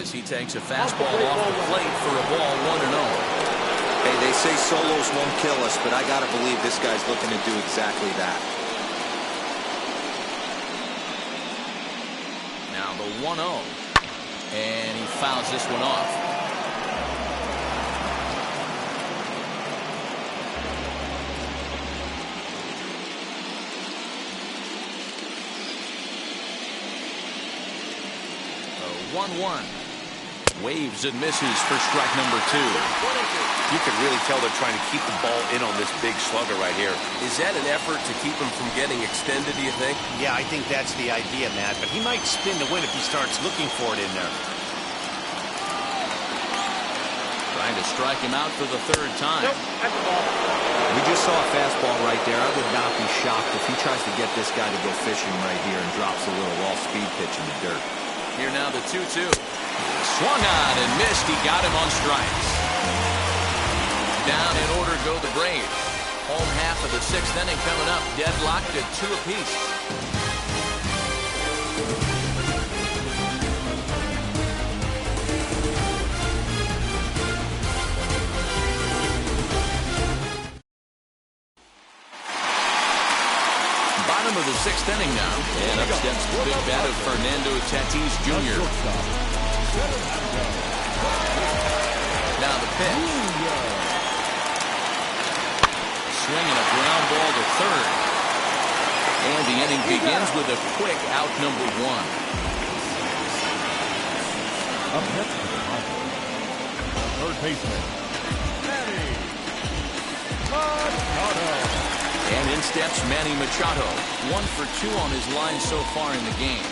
as he takes a fastball off the plate for a ball 1-0. Hey, they say solos won't kill us, but I got to believe this guy's looking to do exactly that. Now the 1-0, and he fouls this one off. The 1-1 waves and misses for strike number 2. You can really tell they're trying to keep the ball in on this big slugger right here. Is that an effort to keep him from getting extended, do you think? Yeah, I think that's the idea, Matt. But he might spin to win if he starts looking for it in there. Trying to strike him out for the 3rd time. Nope, that's a ball. We just saw a fastball right there. I would not be shocked if he tries to get this guy to go fishing right here and drops a little off-speed pitch in the dirt. Here now the 2-2. Swung on and missed. He got him on strikes. Down in order go the Braves. Home half of the 6th inning coming up. Deadlocked at 2 apiece. Bottom of the 6th inning now. And up steps the big bat of Fernando Tatis Jr. Now the pitch. Swinging a ground ball to 3rd. And the inning begins with a quick out number 1. Up next to the Padres, third baseman, Manny Machado. And in steps Manny Machado. 1 for 2 on his line so far in the game.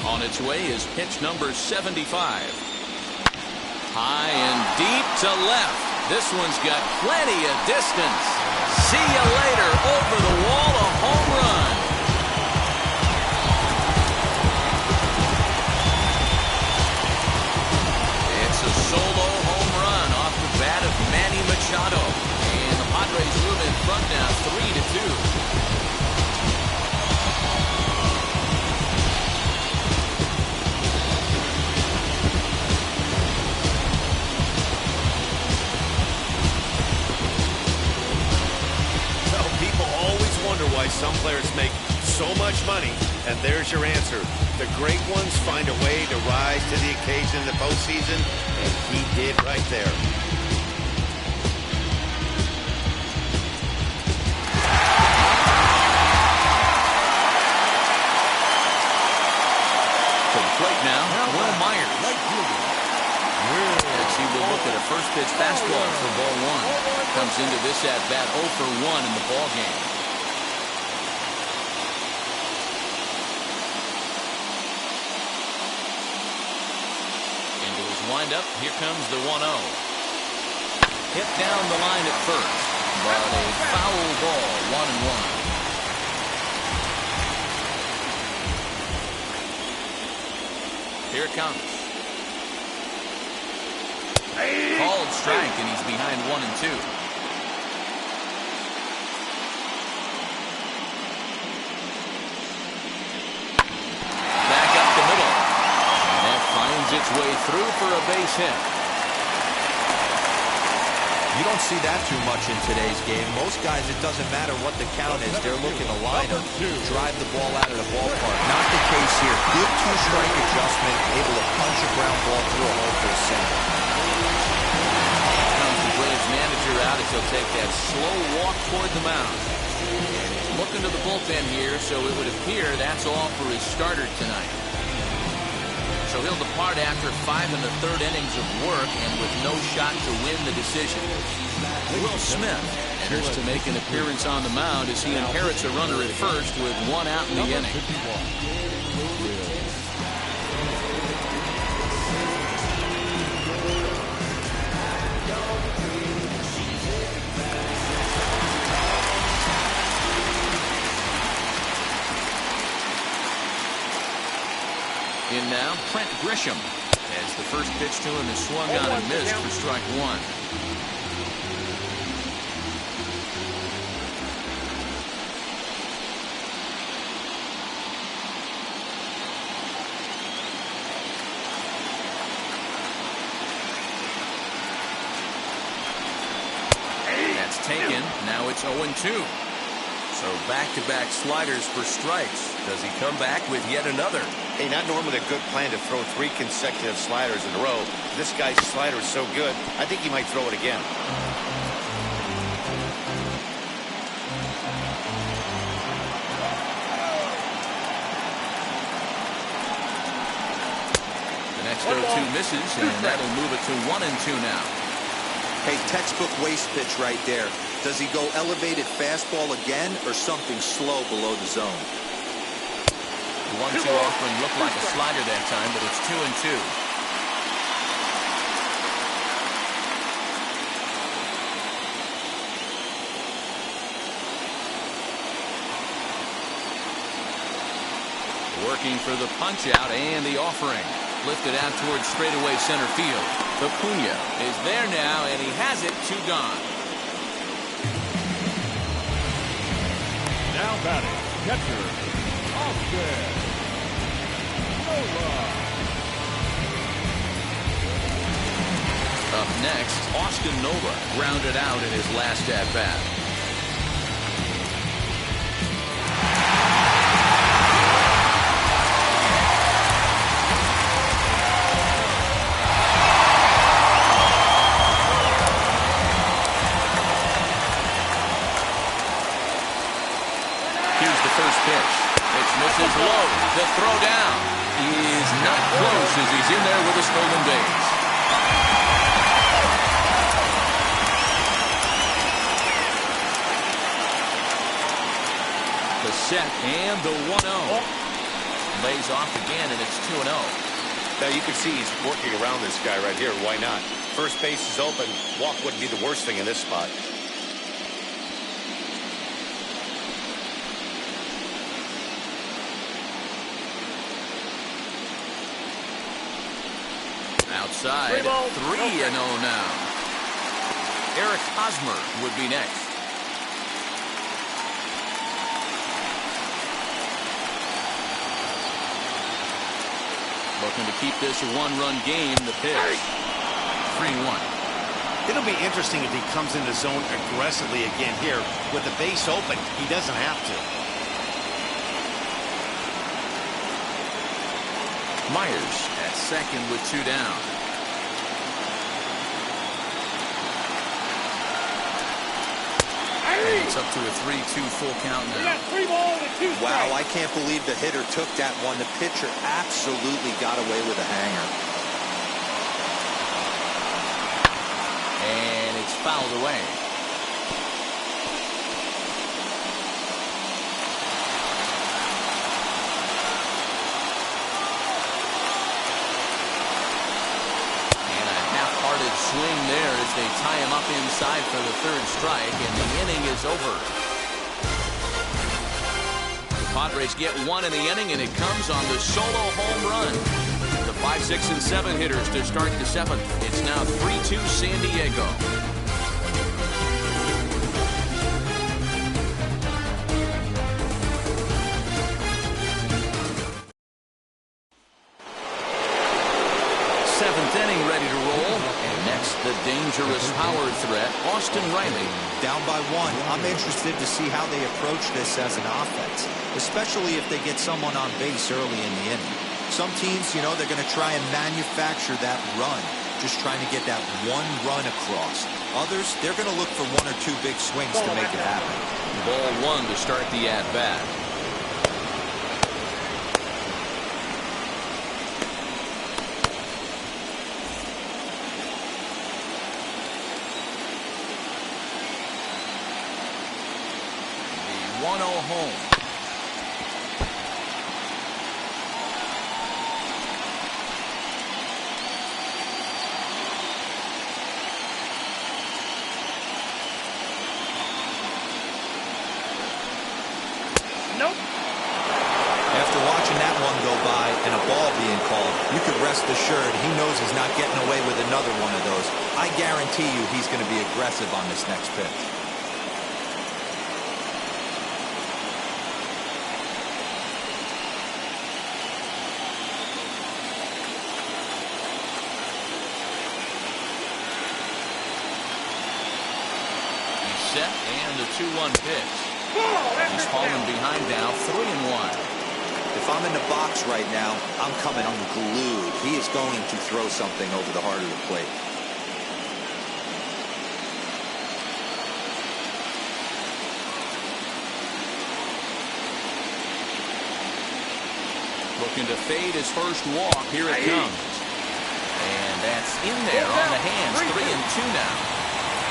On its way is pitch number 75. High and deep to left. This one's got plenty of distance. See you later. Over the wall, a home run. It's a solo home run off the bat of Manny Machado. And the Padres move in front now 3-2. Why some players make so much money, and there's your answer. The great ones find a way to rise to the occasion in the postseason, and he did right there. To the plate now, Will Myers. As he will look at a first pitch fastball for ball 1. Comes into this at bat 0 for 1 in the ball game. Wind up. Here comes the 1-0. Hit down the line at first, but a foul ball. 1-1. Here it comes. Called strike, and he's behind 1-2. Back up the middle. And that finds its way through for a base hit. You don't see that too much in today's game. Most guys, it doesn't matter what the count is. They're looking to line up, drive the ball out of the ballpark. Not the case here. Good two-strike adjustment, able to punch a ground ball through a hole for a single. Comes the Braves manager out as he'll take that slow walk toward the mound. And he's looking to the bullpen here, so it would appear that's all for his starter tonight. So he'll depart after 5 1/3 innings of work and with no shot to win the decision. Will Smith enters to make an appearance on the mound as he inherits a runner at first with 1 out in the inning. In now, Trent Grisham, as the first pitch to him is swung on and missed for strike 1. That's taken. Now it's 0-2. So back-to-back sliders for strikes. Does he come back with yet another? Hey, not normally a good plan to throw 3 consecutive sliders in a row. This guy's slider is so good, I think he might throw it again. The next 0-2 misses, and that'll move it to 1-2 now. Hey, textbook waste pitch right there. Does he go elevated fastball again or something slow below the zone? The 1-2 offering looked like a slider that time, but it's 2-2. Working for the punch out and the offering. Lifted out towards straightaway center field. Acuna is there now, and he has it. 2 gone. Now batting, catcher, Austin. Up next, Austin Nova grounded out in his last at-bat. Here's the first pitch. Pitch misses low. The throw down is not close as he's in there with a stolen base. The set and the 1-0. Lays off again, and it's 2-0. Now you can see he's working around this guy right here. Why not? First base is open. Walk wouldn't be the worst thing in this spot. Outside, 3-0 now. Eric Hosmer would be next. Looking to keep this a 1-run game. The pitch. 3-1. It'll be interesting if he comes in the zone aggressively again here. With the base open, he doesn't have to. Myers at second with 2 down. And it's up to a 3-2 full count now. We got 3 balls and 2 strikes. Wow, I can't believe the hitter took that one. The pitcher absolutely got away with a hanger. And it's fouled away. Swing there as they tie him up inside for the 3rd strike, and the inning is over. The Padres get 1 in the inning, and it comes on the solo home run. The 5, 6, and 7 hitters to start the 7th. It's now 3-2 San Diego. Seventh inning ready to roll. And next, the dangerous power threat, Austin Riley. Down by 1. I'm interested to see how they approach this as an offense, especially if they get someone on base early in the inning. Some teams, you know, they're going to try and manufacture that run, just trying to get that one run across. Others, they're going to look for 1 or 2 big swings to make it happen. Ball 1 to start the at-bat. The 1-0 home. After watching that one go by and a ball being called, you could rest assured he knows he's not getting away with another one of those. I guarantee you he's going to be aggressive on this next pitch. He's set and the 2-1 pitch. He's falling behind now, 3-1. If I'm in the box right now, I'm coming unglued. He is going to throw something over the heart of the plate. Looking to fade his first walk. Here it comes. And that's in there on the hands. 3-2 now.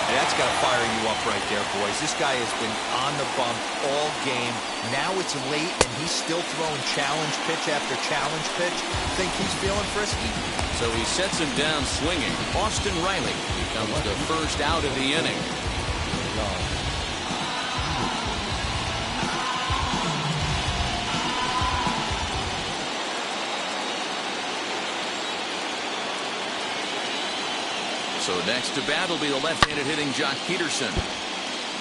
And that's got to fire you up right there, boys. This guy has been on the bump all game. Now it's late, and he's still throwing challenge pitch after challenge pitch. Think he's feeling frisky? So he sets him down swinging. Austin Riley becomes the first out of the inning. So next to bat will be the left-handed hitting Jock Peterson.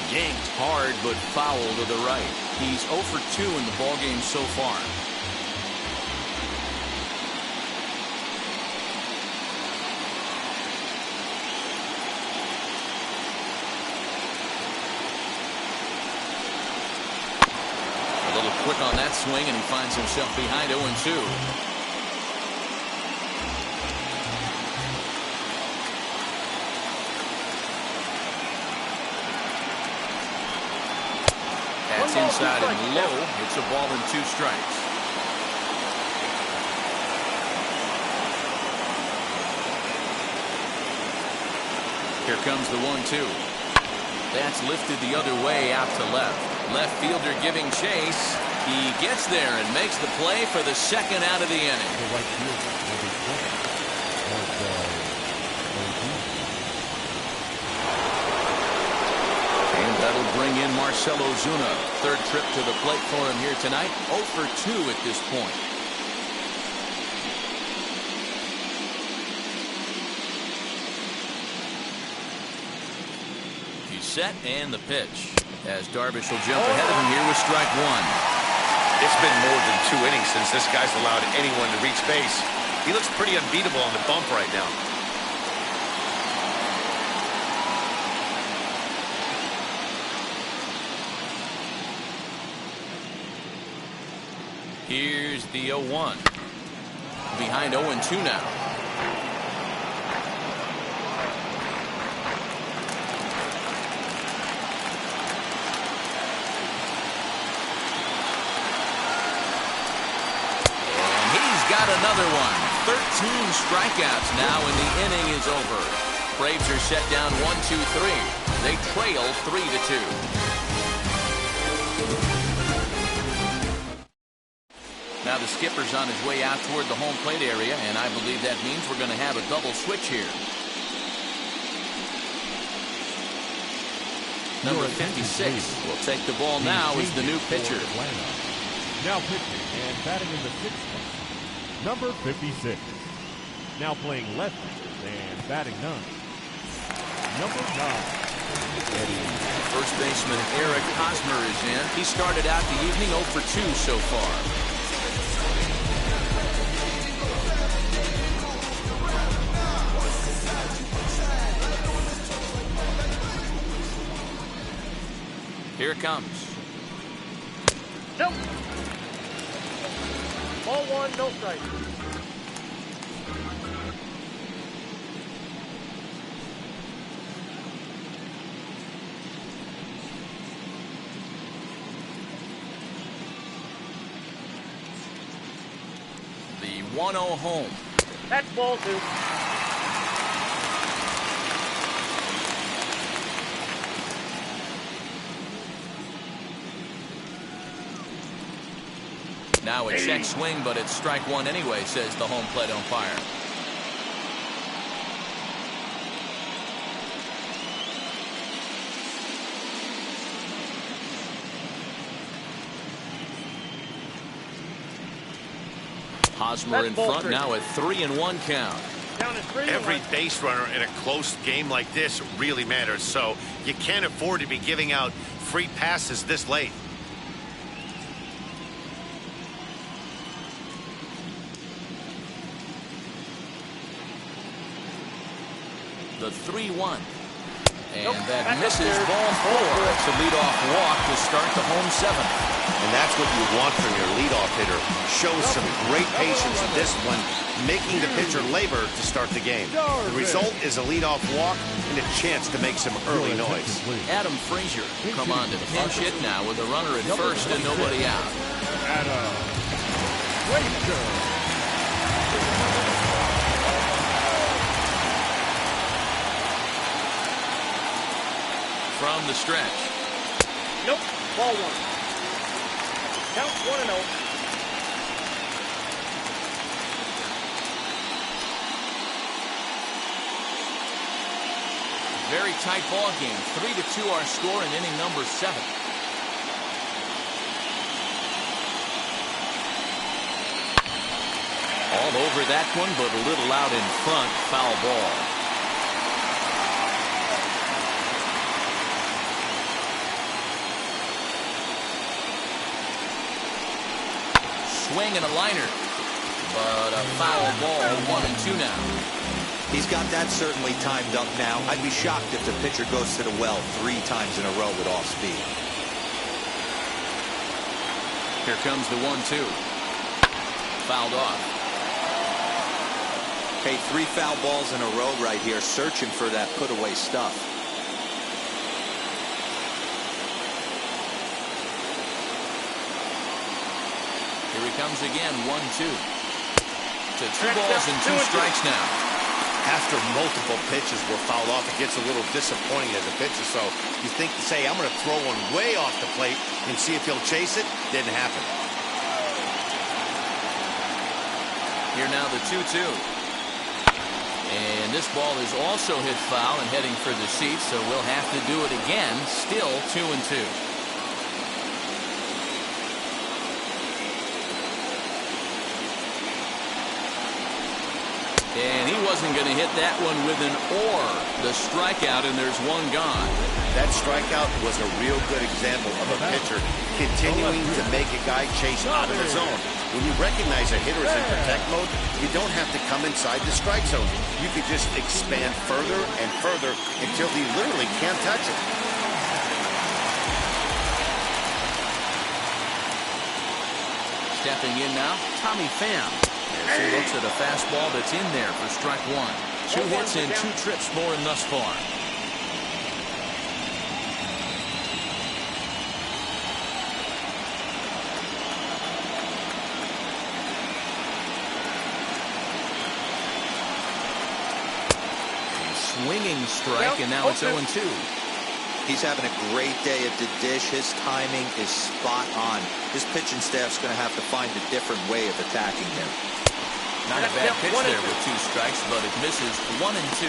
Yanked hard, but foul to the right. He's 0 for 2 in the ballgame so far. A little quick on that swing, and he finds himself behind 0-2. Inside and low. It's a ball and 2 strikes. Here comes the 1-2. That's lifted the other way out to left. Left fielder giving chase. He gets there and makes the play for the second out of the inning. That'll bring in Marcell Ozuna. Third trip to the plate for him here tonight. 0 for 2 at this point. He's set and the pitch. As Darvish will jump ahead of him here with strike 1. It's been more than 2 innings since this guy's allowed anyone to reach base. He looks pretty unbeatable on the bump right now. Here's the 0-1. Behind 0-2 now. And he's got another one. 13 strikeouts now, and the inning is over. Braves are set down 1-2-3. They trail 3-2. Now the skipper's on his way out toward the home plate area, and I believe that means we're going to have a double switch here. Number 56 will take the ball now as the new pitcher. Now pitching and batting in the 6th spot, number 56. Now playing left-handers and batting 9. Number 9. First baseman Eric Hosmer is in. He started out the evening 0 for 2 so far. Here it comes. Nope. Ball 1, no strike. The 1-0 home. That's ball 2. Now a check swing, but it's strike 1 anyway, says the home plate umpire. Hosmer in front now at 3-1 count. Every base runner in a close game like this really matters, so you can't afford to be giving out free passes this late. The 3-1. And that misses ball 4. It's a leadoff walk to start the home 7th. And that's what you want from your leadoff hitter. Shows some great patience and discipline, making the pitcher labor to start the game. The result is a leadoff walk and a chance to make some early noise. Adam Frazier will come on to pinch hit now with a runner at first and nobody out. Adam Frazier. From the stretch. Nope. Ball 1. Count 1-0. Very tight ball game. 3-2 our score in inning number 7. All over that one, but a little out in front. Foul ball. Swing and a liner, but a foul ball. 1-2 now. He's got that certainly timed up now. I'd be shocked if the pitcher goes to the well 3 times in a row with off speed. Here comes the 1-2. Fouled off. Okay, 3 foul balls in a row right here, searching for that put away stuff. Here he comes again, 1-2. To 2 balls and 2 strikes now. After multiple pitches were fouled off, it gets a little disappointing as a pitcher. So you think to say, I'm going to throw one way off the plate and see if he'll chase it. Didn't happen. Here now the 2-2. And this ball is also hit foul and heading for the seats, so we'll have to do it again. Still 2-2. And he wasn't going to hit that one with an or. The strikeout, and there's 1 gone. That strikeout was a real good example of a pitcher continuing to make a guy chase out of the zone. When you recognize a hitter is in protect mode, you don't have to come inside the strike zone. You could just expand further and further until he literally can't touch it. Stepping in now, Tommy Pham. As he looks at a fastball that's in there for strike 1. 2 hits and 2 trips for him thus far. A swinging strike, and now it's 0-2. He's having a great day at the dish. His timing is spot on. His pitching staff's going to have to find a different way of attacking him. Not a bad pitch there with 2 strikes, but it misses 1-2.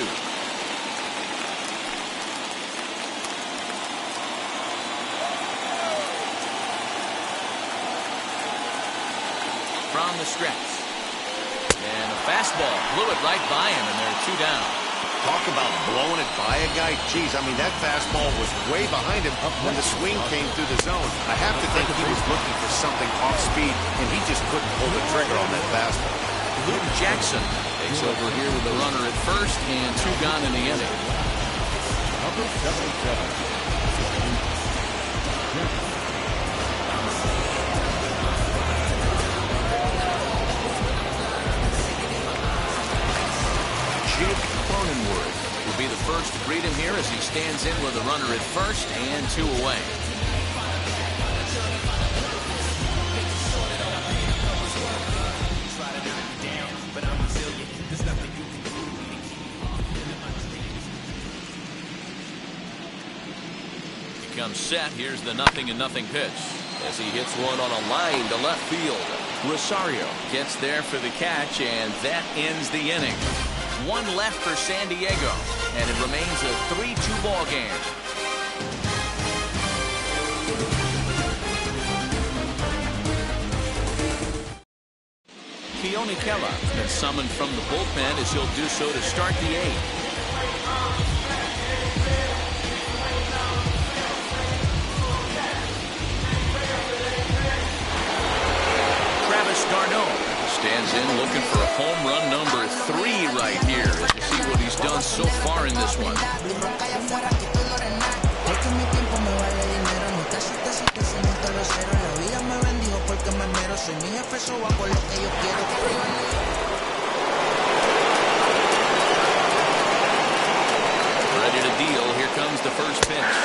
From the stretch. And a fastball blew it right by him, and there are 2 down. Talk about blowing it by a guy. Geez, I mean, that fastball was way behind him when the swing came through the zone. I have to think he was looking for something off speed, and he just couldn't pull the trigger on that fastball. Luke Jackson takes over here with a runner at first and 2 gone in the inning. Number 77. Cronenworth will be the first to greet him here as he stands in with a runner at first and 2 away. He comes set. Here's the 0-0 pitch as he hits one on a line to left field. Rosario gets there for the catch, and that ends the inning. 1 left for San Diego, and it remains a 3-2 ball game. Keone Kela has been summoned from the bullpen as he'll do so to start the 8th. Darno stands in looking for a home run number 3 right here as you see what he's done so far in this one. Ready to deal. Here comes the first pitch.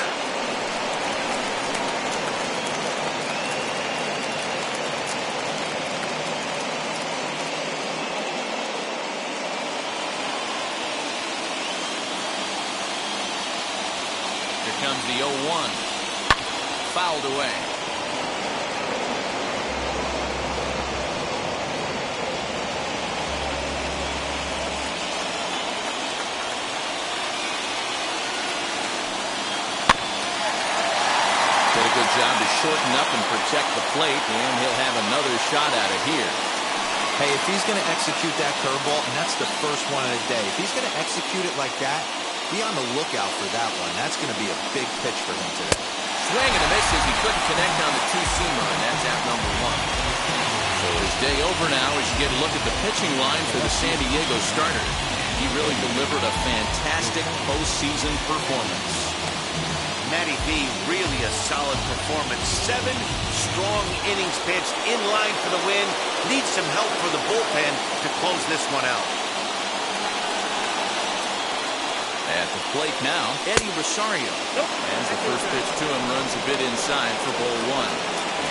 Comes the 0-1. Fouled away. Did a good job to shorten up and protect the plate, and he'll have another shot at it here. Hey, if he's going to execute that curveball, and that's the first one of the day, if he's going to execute it like that, be on the lookout for that one. That's going to be a big pitch for him today. Swing and a miss as he couldn't connect on the 2-seamer, and that's out number 1. So his day over now as you get a look at the pitching line for the San Diego starter. He really delivered a fantastic postseason performance. Matty B, really a solid performance. 7 strong innings pitched, in line for the win. Needs some help for the bullpen to close this one out. At the plate now, Eddie Rosario. As the first pitch to him runs a bit inside for ball 1.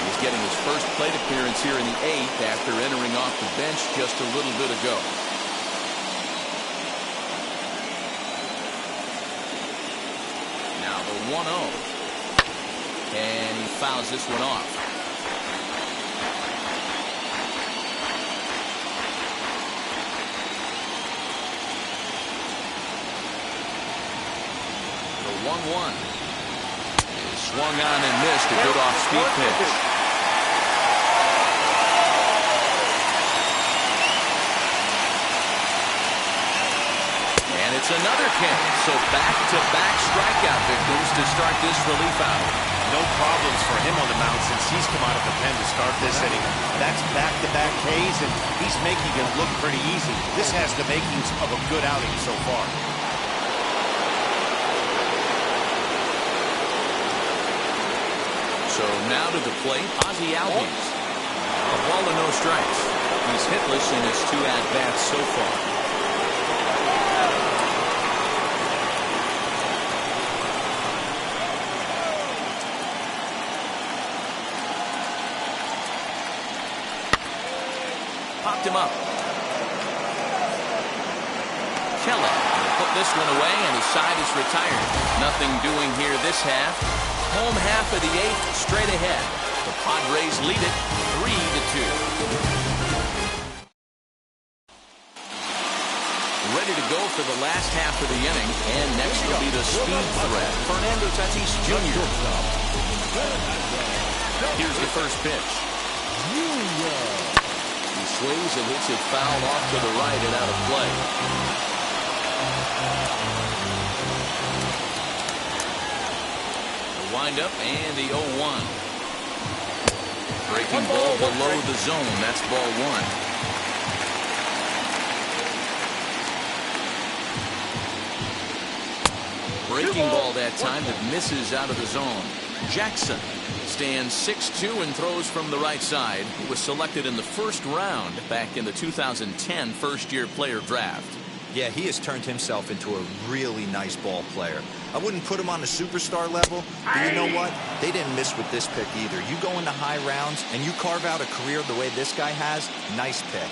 He's getting his first plate appearance here in the 8th after entering off the bench just a little bit ago. Now the 1-0. And he fouls this one off. The 1-1 is swung on and missed. A good off-speed pitch. And it's another K. So back-to-back strikeout victims to start this relief out. No problems for him on the mound since he's come out of the pen to start this inning. That's back-to-back Ks, and he's making it look pretty easy. This has the makings of a good outing so far. So now to the plate, Ozzie Albies. A ball and no strikes. He's hitless in his 2 at-bats so far. Popped him up. Kela will put this one away, and his side is retired. Nothing doing here this half. Home half of the 8th straight ahead. The Padres lead it 3-2. Ready to go for the last half of the inning. And next will be the speed threat, Fernando Tatis Jr. Here's the first pitch. He swings and hits it foul off to the right and out of play. The windup and the 0-1. Breaking ball below the zone. That's ball one. Breaking ball that time that misses out of the zone. Jackson stands 6'2" and throws from the right side. He was selected in the first round back in the 2010 first-year player draft. Yeah, he has turned himself into a really nice ball player. I wouldn't put him on the superstar level, but you know what? They didn't miss with this pick either. You go into high rounds and you carve out a career the way this guy has, nice pick.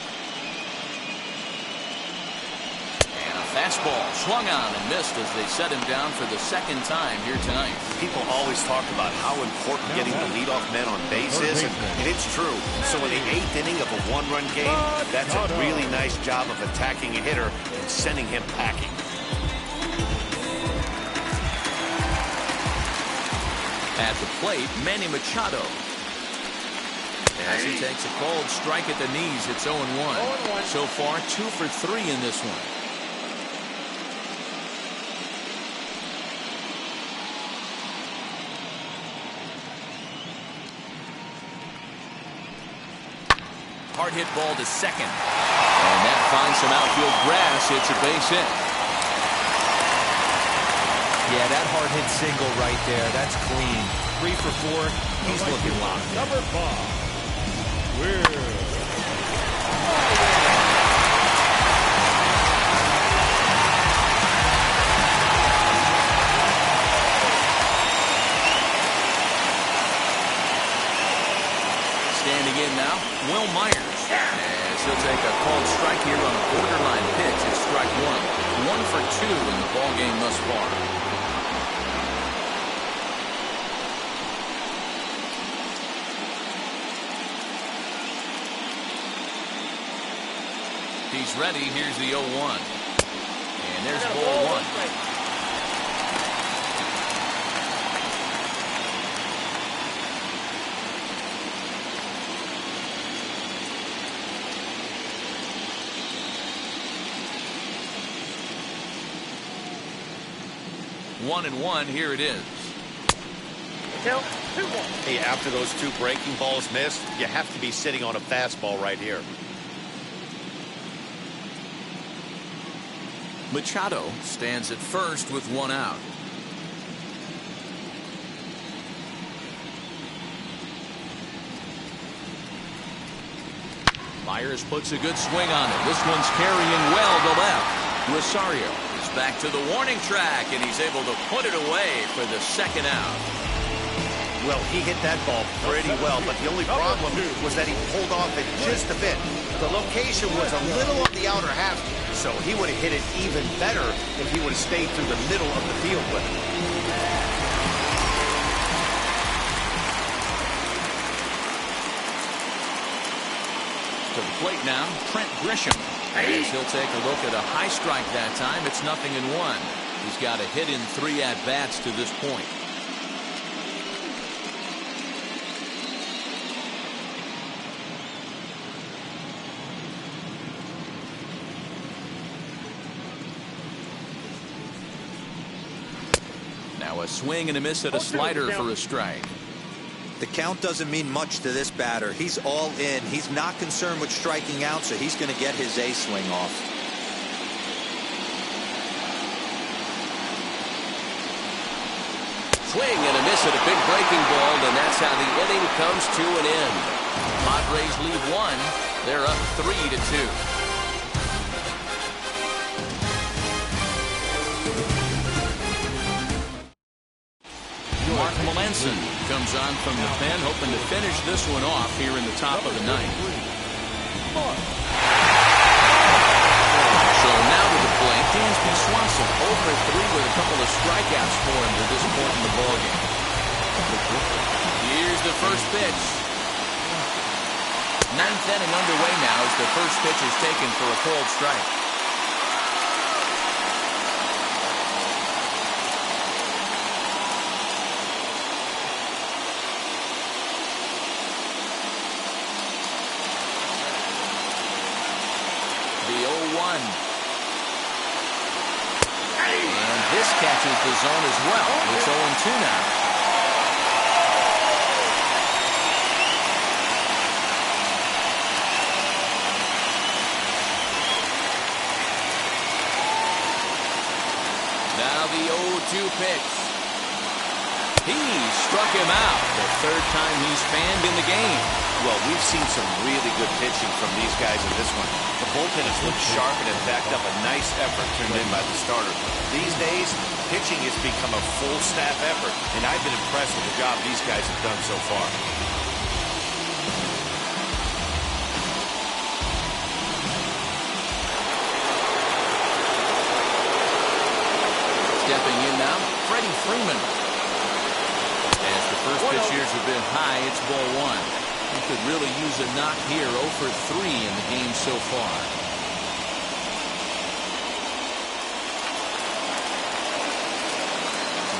And a fastball swung on and missed as they set him down for the second time here tonight. People always talk about how important getting the leadoff men on base is, and it's true. So in the 8th inning of a one-run game, that's a really nice job of attacking a hitter and sending him packing. At the plate, Manny Machado. As he takes a cold strike at the knees, it's 0-1. So far, 2 for 3 in this one. Hard hit ball to second. And that finds some outfield grass. It's a base hit. Yeah, that hard hit single right there. That's clean. 3 for 4. He's looking locked. Number 5. Weird. Standing in now, Will Myers. As he'll take a called strike here on a borderline pitch. It's strike 1. 1 for 2 in the ballgame thus far. He's ready. Here's the 0-1. And there's ball 1. 1-1. Here it is. Count 2-1. Hey, after those 2 breaking balls missed, you have to be sitting on a fastball right here. Machado stands at first with 1 out. Myers puts a good swing on it. This one's carrying well to left. Rosario is back to the warning track, and he's able to put it away for the second out. Well, he hit that ball pretty well, but the only problem was that he pulled off it just a bit. The location was a little on the outer half, so he would have hit it even better if he would have stayed through the middle of the field with it. To the plate now, Trent Grisham. As he'll take a look at a high strike that time. It's 0-1. He's got a hit in 3 at-bats to this point. Now a swing and a miss at a slider for a strike. The count doesn't mean much to this batter. He's all in. He's not concerned with striking out, so he's going to get his A swing off. Swing and a miss at a big breaking ball, and that's how the inning comes to an end. Padres lead 1. They're up 3-2. Mark Melanson comes on from the pen, hoping to finish this one off here in the top of the 9th. So now to the plate, Dansby Swanson, 0 for 3 with a couple of strikeouts for him to this point in the ballgame. Here's the first pitch. 9th inning underway now as the first pitch is taken for a called strike. And this catches the zone as well. It's 0-2 now. Now the 0-2 pitch. He struck him out. The third time he's fanned in the game. Well, we've seen some really good pitching from these guys in this one. The bullpen has looked sharp and has backed up a nice effort turned in by the starter. These days, pitching has become a full staff effort, and I've been impressed with the job these guys have done so far. Stepping in now, Freddie Freeman. As the first pitch years have been high, it's ball one. He could really use a knock here. 0 for 3 in the game so far.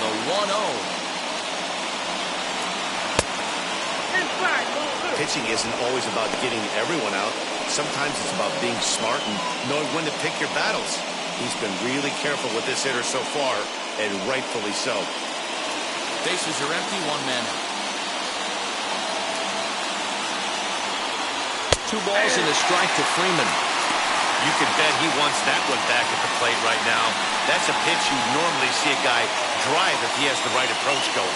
The 1-0. Pitching isn't always about getting everyone out. Sometimes it's about being smart and knowing when to pick your battles. He's been really careful with this hitter so far, and rightfully so. Bases are empty, one man out. 2 balls and a strike to Freeman. You can bet he wants that one back at the plate right now. That's a pitch you normally see a guy drive if he has the right approach going.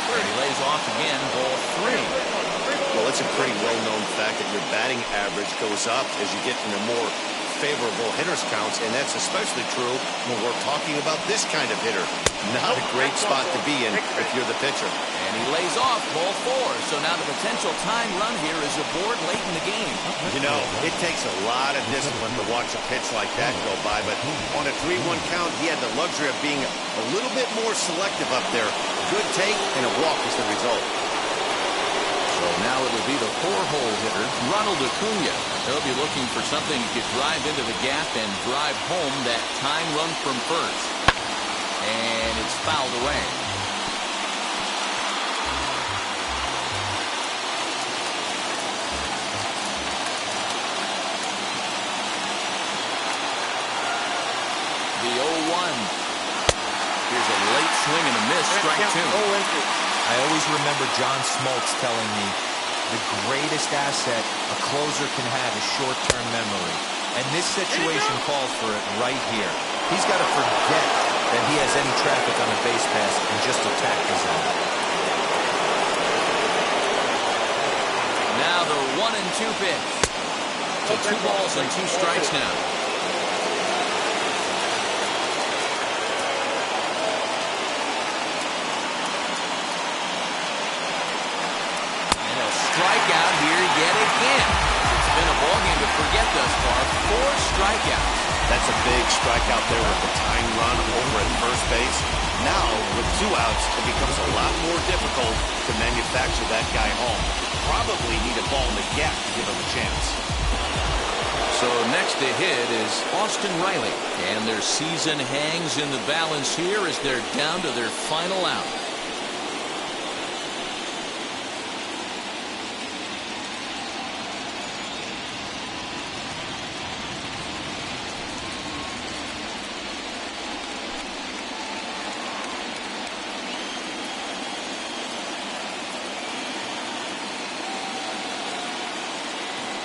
And he lays off again, ball 3. Well, it's a pretty well-known fact that your batting average goes up as you get into more favorable hitters counts, and that's especially true when we're talking about this kind of hitter. Not a great spot to be in if you're the pitcher. And he lays off, ball 4. So now the potential tying run here is aboard late in the game. You know, it takes a lot of discipline to watch a pitch like that go by, but on a 3-1 count, he had the luxury of being a little bit more selective up there. Good take, and a walk is the result. So now it'll be the 4-hole hitter, Ronald Acuna. He'll be looking for something he could drive into the gap and drive home that tying run from first. And it's fouled away. The 0-1. Here's a late swing and a miss, strike 2. I always remember John Smoltz telling me the greatest asset a closer can have is short-term memory. And this situation calls for it right here. He's got to forget that he has any traffic on the base pass and just attack the zone. Now the 1-2 pitch. So 2 balls and 2 strikes now. Strikeout here yet again. It's been a ballgame to forget thus far. 4 strikeouts. That's a big strikeout there with the tying run over at first base. Now, with 2 outs, it becomes a lot more difficult to manufacture that guy home. Probably need a ball in the gap to give him a chance. So next to hit is Austin Riley. And their season hangs in the balance here as they're down to their final out.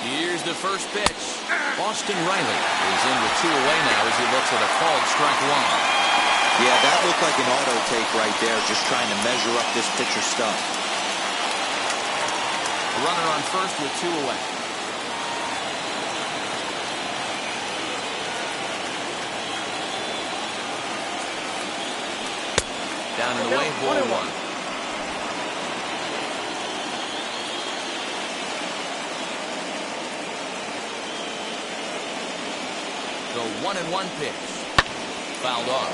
Here's the first pitch. Austin Riley is in with 2 away now as he looks at a called strike 1. Yeah, that looked like an auto take right there, just trying to measure up this pitcher's stuff. A runner on first with 2 away. Down and away, ball 1. The 1-1 pitch. Fouled off.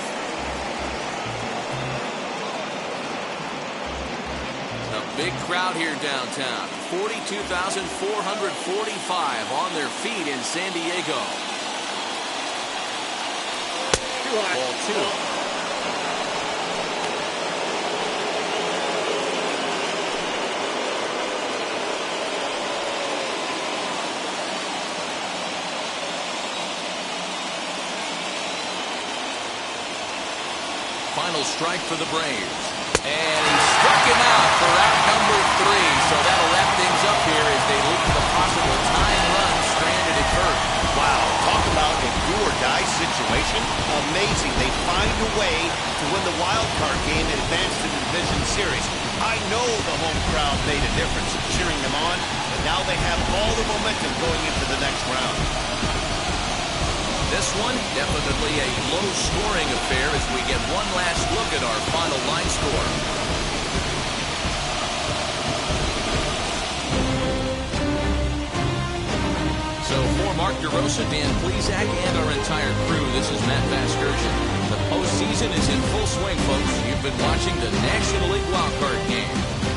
A big crowd here downtown. 42,445 on their feet in San Diego. Ball 2. final strike for the Braves. And he struck him out for out number 3. So that'll wrap things up here as they look for the possible tying run stranded at first. Wow, talk about a do-or-die situation. Amazing. They find a way to win the wild card game and advance to the division series. I know the home crowd made a difference in cheering them on, and now they have all the momentum going into the next round. This one, definitely a low-scoring affair as we get one last look at our final line score. So for Mark DeRosa, Dan Plesac, and our entire crew, this is Matt Vasgersian. The postseason is in full swing, folks. You've been watching the National League Wildcard game.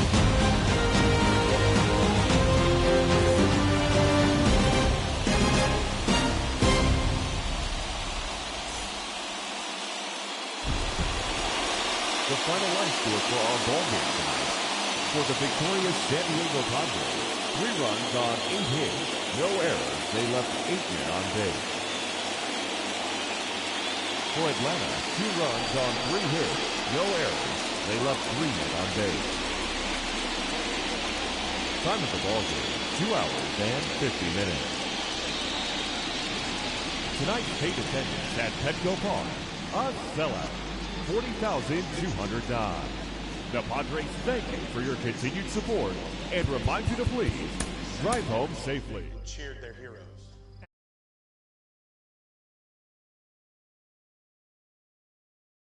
The final line score for our ball game tonight. For the victorious San Diego Padres, 3 runs on 8 hits, no errors. They left 8 men on base. For Atlanta, 2 runs on 3 hits, no errors. They left 3 men on base. Time of the ball game, 2 hours and 50 minutes. Tonight's paid attendance at Petco Park, a sellout. 40,209. The Padres thank you for your continued support and remind you to please drive home safely. Cheered their heroes.